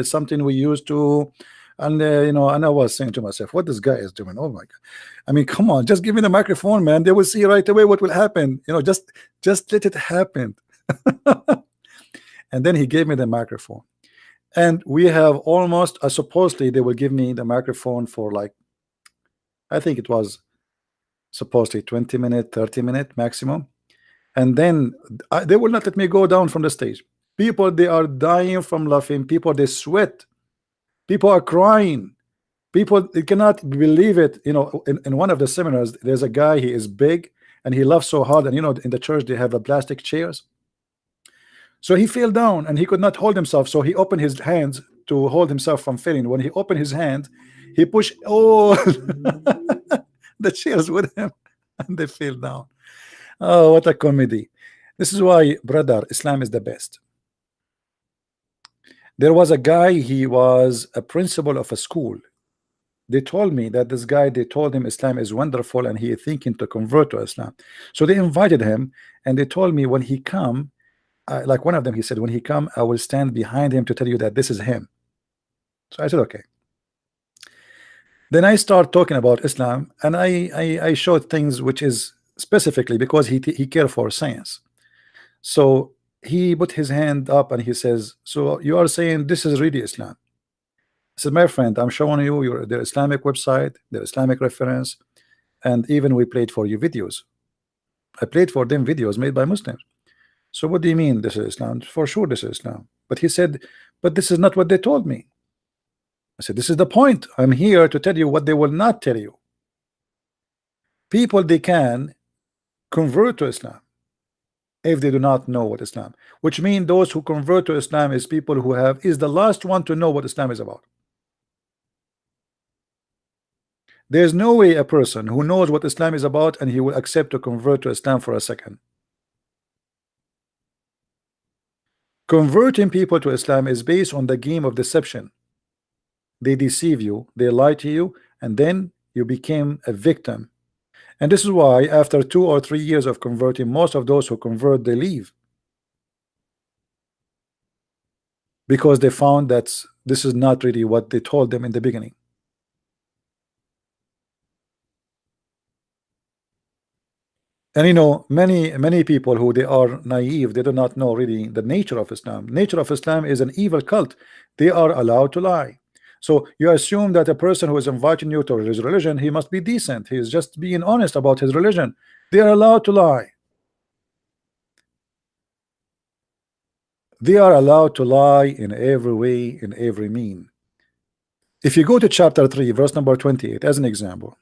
[SPEAKER 3] something we used to. And you know, and I was saying to myself, what this guy is doing? Oh my God. I mean, come on, just give me the microphone, man. They will see right away what will happen. You know, just let it happen. And then he gave me the microphone. And we have almost, supposedly they will give me the microphone for like, I think it was supposedly 20 minutes, 30 minutes maximum. And then they will not let me go down from the stage. People, they are dying from laughing. People, they sweat. People are crying. People, they cannot believe it. You know, in one of the seminars, there's a guy, he is big and he laughs so hard. And you know, in the church, they have a plastic chairs. So he fell down and he could not hold himself. So he opened his hands to hold himself from falling. When he opened his hand, he pushed all the chairs with him and they fell down. Oh, what a comedy. This is why, brother, Islam is the best. There was a guy, he was a principal of a school. They told me that this guy, they told him Islam is wonderful and he is thinking to convert to Islam. So they invited him and they told me when he come, like one of them, he said, when he come, I will stand behind him to tell you that this is him. So I said, okay. Then I start talking about Islam and I showed things which is specifically because he cared for science. So he put his hand up and he says, so you are saying this is really Islam? I said, my friend, I'm showing you the Islamic website, the Islamic reference, and even we played for you videos. I played for them videos made by Muslims. So what do you mean this is Islam? For sure this is Islam. But he said, but this is not what they told me. I said, this is the point. I'm here to tell you what they will not tell you. People, they can convert to Islam if they do not know what Islam, which means those who convert to Islam is people who is the last one to know what Islam is about. There's no way a person who knows what Islam is about and he will accept to convert to Islam for a second. Converting people to Islam is based on the game of deception. They deceive you, they lie to you, and then you became a victim. And this is why after 2 or 3 years of converting, most of those who convert, they leave. Because they found that this is not really what they told them in the beginning. And you know, many people who they are naive, they do not know really the nature of Islam. Nature of Islam is an evil cult. They are allowed to lie. So you assume that a person who is inviting you to his religion, he must be decent. He is just being honest about his religion. They are allowed to lie. They are allowed to lie in every way, in every mean. If you go to chapter 3, verse number 28, as an example,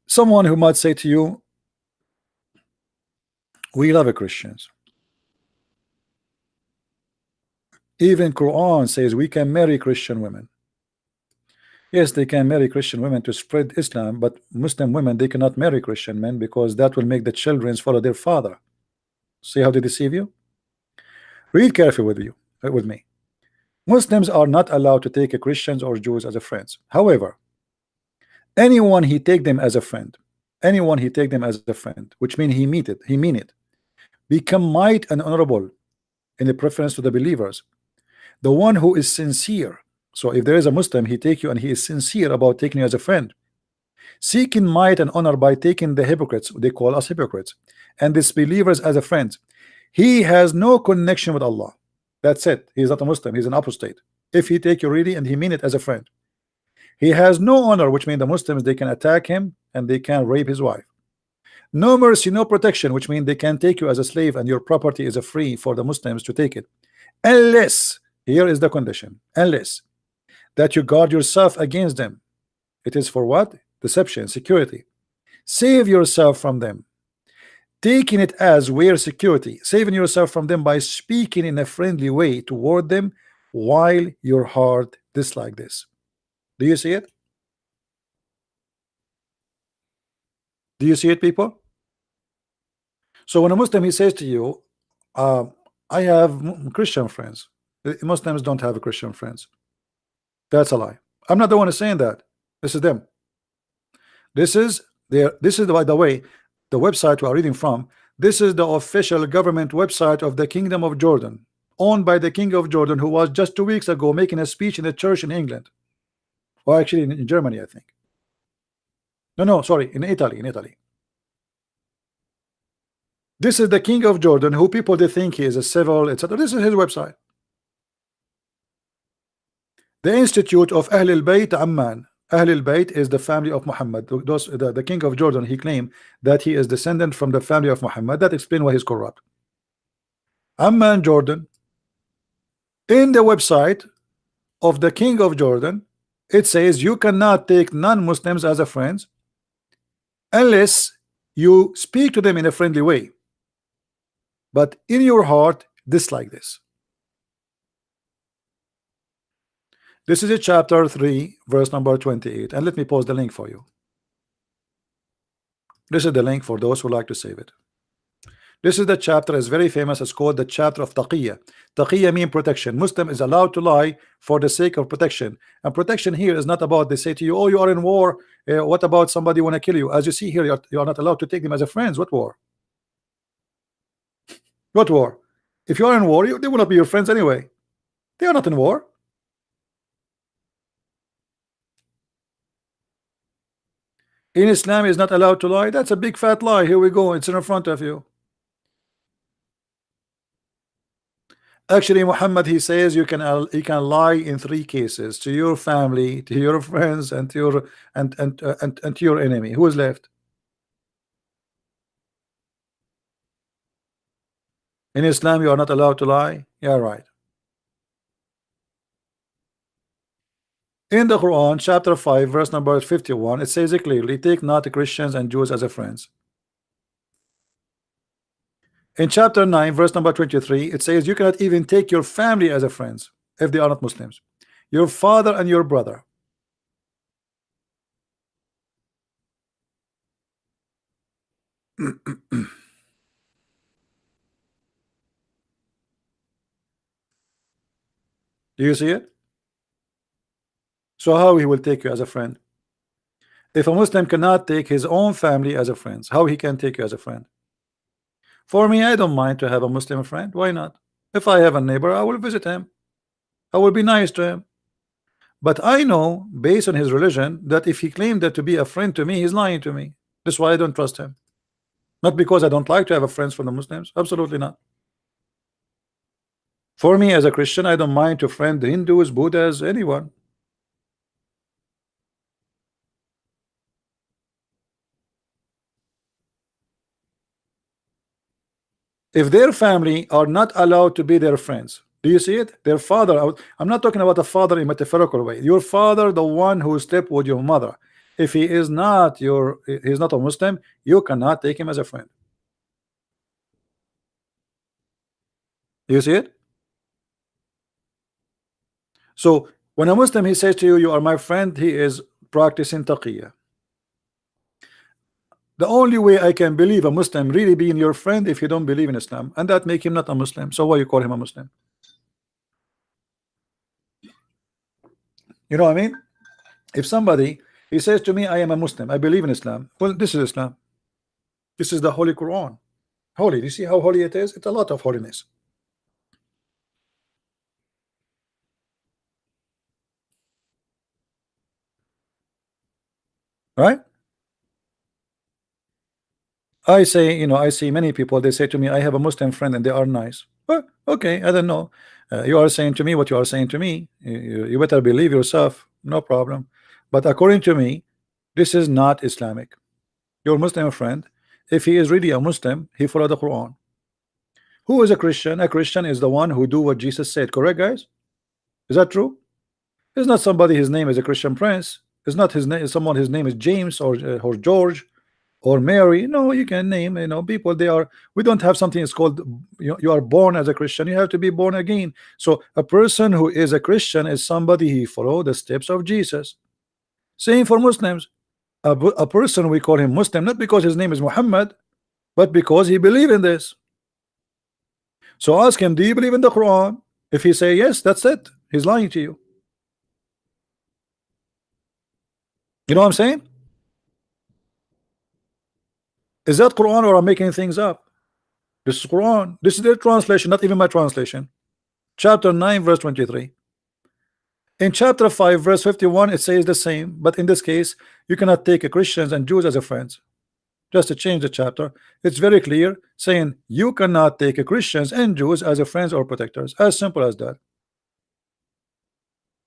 [SPEAKER 3] someone who might say to you, we love Christians. Even Quran says we can marry Christian women. Yes, they can marry Christian women to spread Islam, but Muslim women, they cannot marry Christian men because that will make the children follow their father. See how they deceive you? Read carefully with me. Muslims are not allowed to take Christians or Jews as a friends. However, anyone he take them as a friend, which means he mean it, become might and honorable in the preference to the believers. The one who is sincere. So if there is a Muslim, he take you and he is sincere about taking you as a friend, seeking might and honor by taking the hypocrites, they call us hypocrites, and disbelievers as a friend. He has no connection with Allah. That's it. He's not a Muslim, he's an apostate. If he take you really and he mean it as a friend, he has no honor, which means the Muslims, they can attack him and they can rape his wife. No mercy, no protection, which means they can take you as a slave and your property is a free for the Muslims to take it, unless, here is the condition, unless that you guard yourself against them. It is for what? Deception, security. Save yourself from them, taking it as where security, saving yourself from them by speaking in a friendly way toward them while your heart dislike this. Do you see it? Do you see it, people? So when a Muslim, he says to you, I have Christian friends. Muslims don't have Christian friends. That's a lie. I'm not the one who's saying that. This is them. This is by the way, the website we are reading from. This is the official government website of the Kingdom of Jordan, owned by the King of Jordan, who was just 2 weeks ago making a speech in a church in England, or actually in Germany, I think. No, sorry, in Italy. This is the King of Jordan, who people they think he is a civil, etc. This is his website. The Institute of Ahl al-Bayt Amman. Ahl al-Bayt is the family of Muhammad. The King of Jordan, he claimed that he is descendant from the family of Muhammad. That explains why he's corrupt. Amman, Jordan. In the website of the King of Jordan, it says you cannot take non-Muslims as a friends unless you speak to them in a friendly way, but in your heart dislike this. This is a chapter 3 verse number 28, and let me post the link for you. This is the link for those who like to save it. This is the chapter, is very famous. It's called the chapter of Taqiyya. Taqiyya means protection. Muslim is allowed to lie for the sake of protection, and protection here is not about they say to you, oh, you are in war, what about somebody want to kill you? As you see here, you are not allowed to take them as a friends. What war? What war? If you are in war, they will not be your friends anyway. They are not in war. In Islam is not allowed to lie. That's a big fat lie. Here we go. It's in front of you. Actually, Muhammad, he says you can lie in 3 cases: to your family, to your friends, and to your and to your enemy. Who is left? In Islam, you are not allowed to lie. Yeah, right. In the Quran, chapter 5, verse number 51, it says it clearly: take not the Christians and Jews as a friends. In chapter 9, verse number 23, it says you cannot even take your family as a friends if they are not Muslims. Your father and your brother. Do you see it? So how he will take you as a friend? If a Muslim cannot take his own family as a friend, how he can take you as a friend? For me, I don't mind to have a Muslim friend. Why not? If I have a neighbor, I will visit him. I will be nice to him. But I know, based on his religion, that if he claimed that to be a friend to me, he's lying to me. That's why I don't trust him. Not because I don't like to have a friends from the Muslims. Absolutely not. For me, as a Christian, I don't mind to friend the Hindus, Buddhas, anyone. If their family are not allowed to be their friends, do you see it? Their father, I'm not talking about a father in metaphorical way. Your father, the one who slept with your mother, if he is not he's not a Muslim, you cannot take him as a friend. Do you see it? So When a Muslim he says to you, you are my friend, he is practicing taqiyya. The only way I can believe a Muslim really being your friend if you don't believe in Islam, and that make him not a Muslim. So why you call him a Muslim? You know what I mean? If somebody he says to me, I am a Muslim, I believe in Islam. Well, this is Islam. This is the Holy Quran. Holy. Do you see how holy it is? It's a lot of holiness. Right? I say, you know, I see many people, they say to me, I have a Muslim friend and they are nice. Well, okay, I don't know. You are saying to me what you are saying to me. You better believe yourself, no problem. But according to me, this is not Islamic. Your Muslim friend, if he is really a Muslim, he follow the Quran. Who is a Christian? A Christian is the one who do what Jesus said. Correct, guys? Is that true? It's not somebody his name is a Christian prince. It's not his name. Someone his name is James or George or Mary. No, you can name, you know, people. They are. We don't have something. It's called you are born as a Christian. You have to be born again. So a person who is a Christian is somebody he follow the steps of Jesus. Same for Muslims. A person we call him Muslim not because his name is Muhammad, but because he believe in this. So ask him, do you believe in the Quran? If he say yes, that's it. He's lying to you. You know what I'm saying? Is that Quran or I'm making things up? This is Quran. This is their translation, not even my translation. Chapter 9, verse 23. In chapter 5, verse 51, it says the same, but in this case, you cannot take a Christians and Jews as a friends. Just to change the chapter, it's very clear, saying you cannot take a Christians and Jews as a friends or protectors. As simple as that.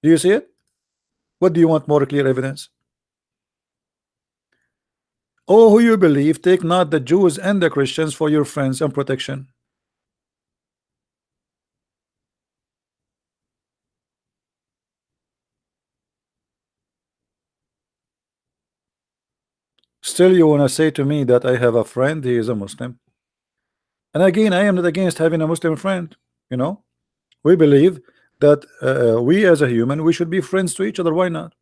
[SPEAKER 3] Do you see it? What do you want more clear evidence? Oh, who you believe, take not the Jews and the Christians for your friends and protection. Still you want to say to me that I have a friend, he is a Muslim. And again, I am not against having a Muslim friend. You know, we believe that we as a human, we should be friends to each other. Why not?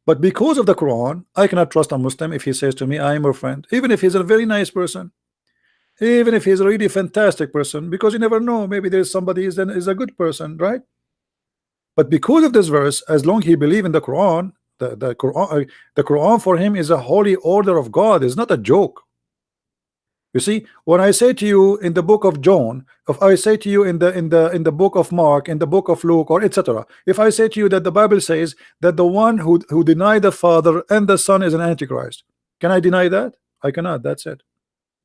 [SPEAKER 3] But because of the Quran, I cannot trust a Muslim if he says to me, I am your friend, even if he's a very nice person, even if he's a really fantastic person, because you never know, maybe there's somebody is a good person, right? But because of this verse, as long he believe in the Quran, the Quran for him is a holy order of God. It's not a joke. You see, when I say to you in the book of John, if I say to you in the book of Mark, in the book of Luke, or etc., if I say to you that the Bible says that the one who denied the Father and the Son is an Antichrist, can I deny that? I cannot. That's it.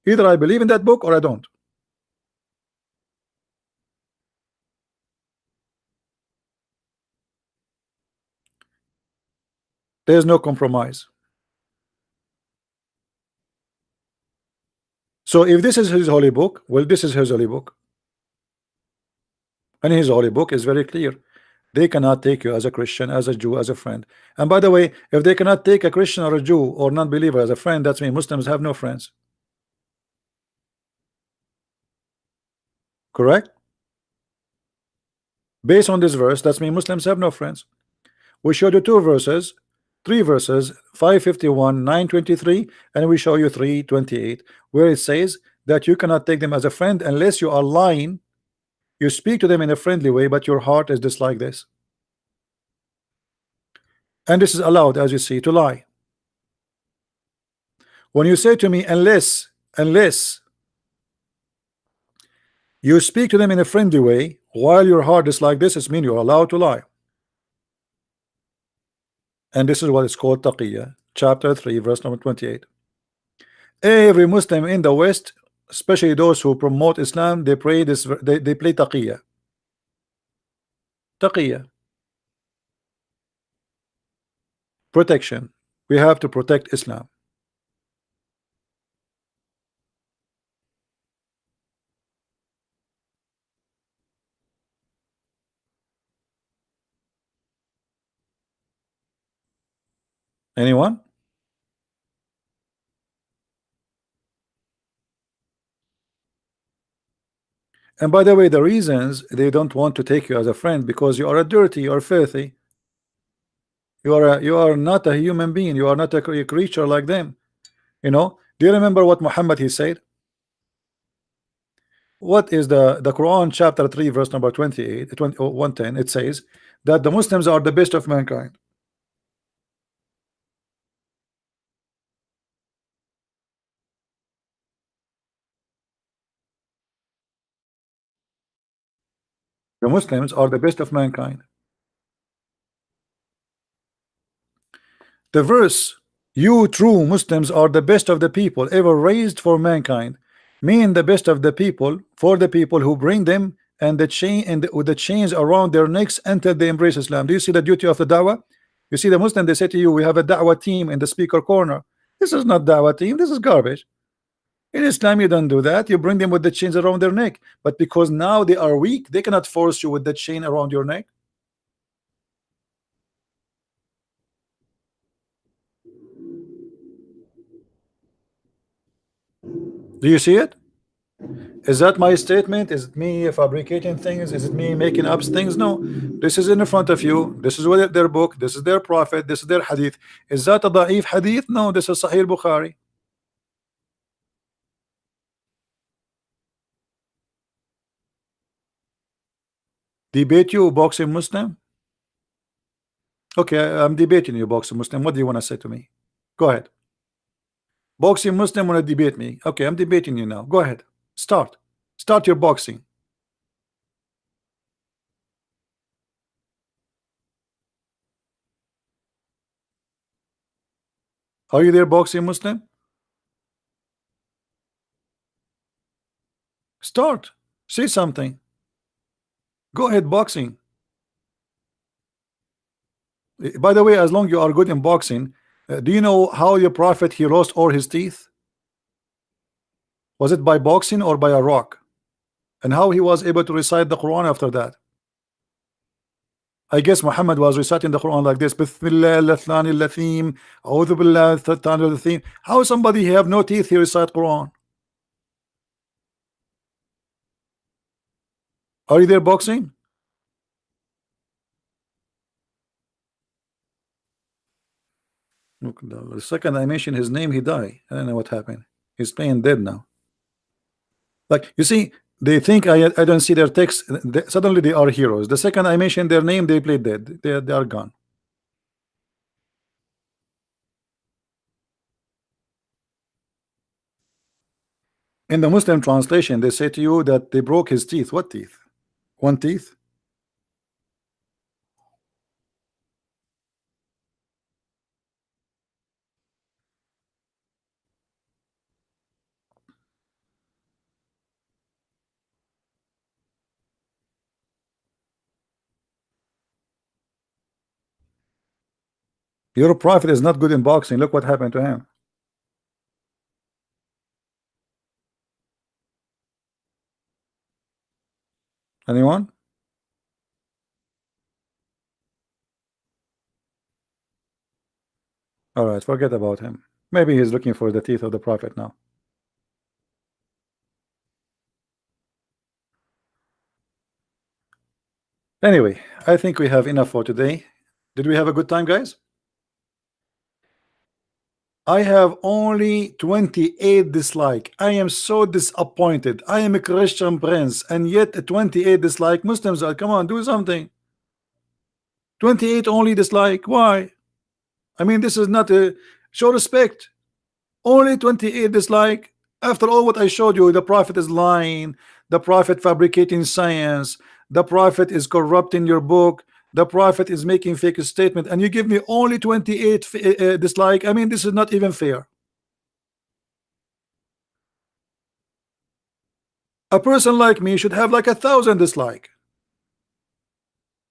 [SPEAKER 3] Either I believe in that book or I don't. There's no compromise. So if this is his holy book, well, this is his holy book. And his holy book is very clear. They cannot take you as a Christian, as a Jew, as a friend. And by the way, if they cannot take a Christian or a Jew or non-believer as a friend, that's mean Muslims have no friends. Correct? Based on this verse, that's mean Muslims have no friends. We showed you three verses, 551, 923, and we show you 328, where it says that you cannot take them as a friend unless you are lying. You speak to them in a friendly way, but your heart is just like this. And this is allowed, as you see, to lie. When you say to me, unless you speak to them in a friendly way, while your heart is like this, it means you're allowed to lie. And this is what is called taqiyya, chapter 3, verse number 28. Every Muslim in the West, especially those who promote Islam, they pray this. They play taqiyya. Taqiyya. Protection. We have to protect Islam. Anyone? And by the way, the reasons they don't want to take you as a friend because you are a dirty, you are filthy. You are not a human being. You are not a creature like them. You know. Do you remember what Muhammad he said? What is the Quran chapter 3 verse number 28 110? It says that the Muslims are the best of mankind. The Muslims are the best of mankind. The verse, you true Muslims are the best of the people ever raised for mankind, mean the best of the people for the people who bring them and the chain and with the chains around their necks until they embrace Islam. Do you see the duty of the da'wah? You see the Muslim, they say to you, we have a da'wah team in the speaker corner. This is not da'wah team, this is garbage. In Islam, you don't do that. You bring them with the chains around their neck. But because now they are weak, they cannot force you with the chain around your neck. Do you see it? Is that my statement? Is it me fabricating things? Is it me making up things? No. This is in front of you. This is what their book. This is their prophet. This is their hadith. Is that a da'if hadith? No. This is Sahih Bukhari. Debate you, boxing Muslim? Okay, I'm debating you, boxing Muslim. What do you want to say to me? Go ahead. Boxing Muslim want to debate me. Okay, I'm debating you now. Go ahead. Start your boxing. Are you there, boxing Muslim? Start. Say something. Go ahead, boxing. By the way, as long as you are good in boxing, do you know how your prophet he lost all his teeth? Was it by boxing or by a rock? And how he was able to recite the Quran after that? I guess Muhammad was reciting the Quran like this. How somebody have no teeth he recite Quran? Are you there, boxing? Look, the second I mention his name, he died. I don't know what happened. He's playing dead now. Like, you see, they think I don't see their text. Suddenly they are heroes. The second I mention their name, they play dead. They are gone. In the Muslim translation, they say to you that they broke his teeth. What teeth? One teeth? Your prophet is not good in boxing. Look what happened to him. Anyone? All right, forget about him. Maybe he's looking for the teeth of the prophet now. Anyway, I think we have enough for today. Did we have a good time, guys? I have only 28 dislike. I am so disappointed. I am a Christian prince, and yet a 28 dislike. Muslims are, come on, do something. 28 only dislike. Why? I mean, this is not a show respect. Only 28 dislike. After all what I showed you, the prophet is lying, the prophet fabricating science, the prophet is corrupting your book, the prophet is making fake statement, and you give me only 28 dislike. I mean, this is not even fair. A person like me should have like 1,000 dislike.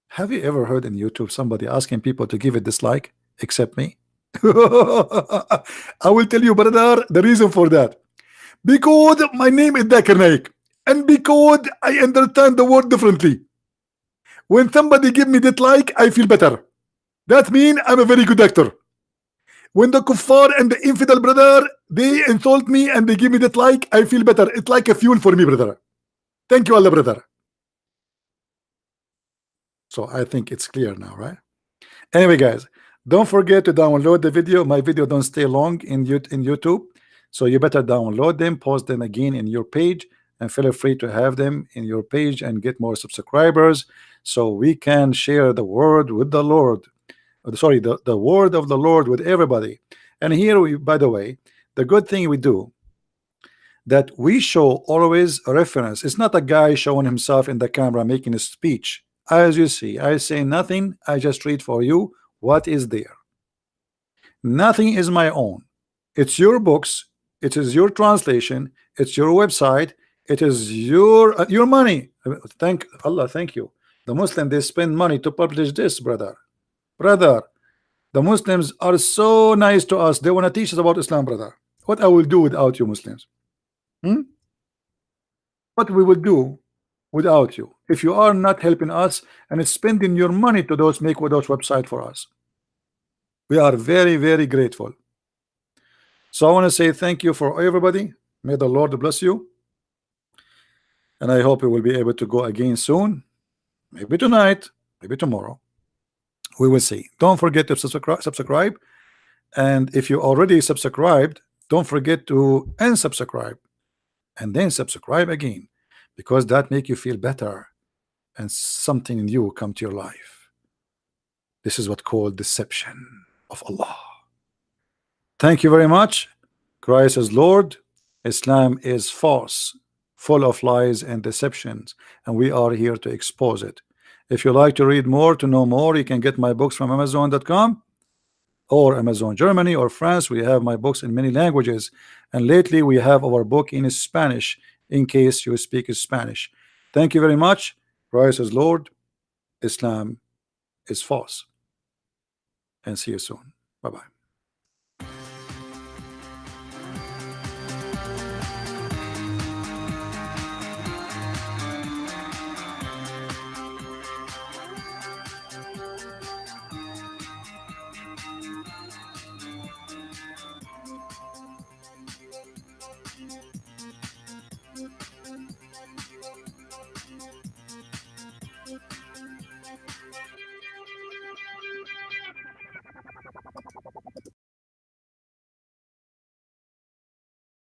[SPEAKER 3] Have you ever heard in YouTube somebody asking people to give a dislike except me? I will tell you, brother, the reason for that. Because my name is Zakir Naik, and because I understand the word differently. When somebody give me dislike, I feel better. That means I'm a very good actor. When the kuffar and the infidel brother, they insult me and they give me dislike, I feel better. It's like a fuel for me, brother. Thank you, Allah, brother. So I think it's clear now, right? Anyway, guys, don't forget to download the video. My video don't stay long in YouTube, so you better download them, post them again in your page, and feel free to have them in your page and get more subscribers, so we can share the word with the Lord. Sorry, the word of the Lord with everybody. And here we, by the way, the good thing we do, that we show always a reference. It's not a guy showing himself in the camera making a speech. As you see, I say nothing, I just read for you what is there. Nothing is my own. It's your books, it is your translation, it's your website, it is your money. Thank Allah, thank you. The Muslim, they spend money to publish this, brother. The Muslims are so nice to us. They want to teach us about Islam, brother. What I will do without you Muslims? What we will do without you if you are not helping us and spending your money to make those websites for us? We are very, very grateful. So I want to say thank you for everybody. May the Lord bless you, and I hope we will be able to go again soon, maybe tonight, maybe tomorrow. We will see. Don't forget to subscribe, and if you already subscribed, don't forget to unsubscribe and then subscribe again, because that make you feel better and something new come to your life. This is what called deception of Allah. Thank you very much. Christ is Lord, Islam is false, full of lies and deceptions, and we are here to expose it. If you like to read more, to know more, you can get my books from Amazon.com or Amazon Germany or France. We have my books in many languages, and lately we have our book in Spanish in case you speak Spanish. Thank you very much. Christ is Lord, Islam is false, and see you soon. Bye-bye.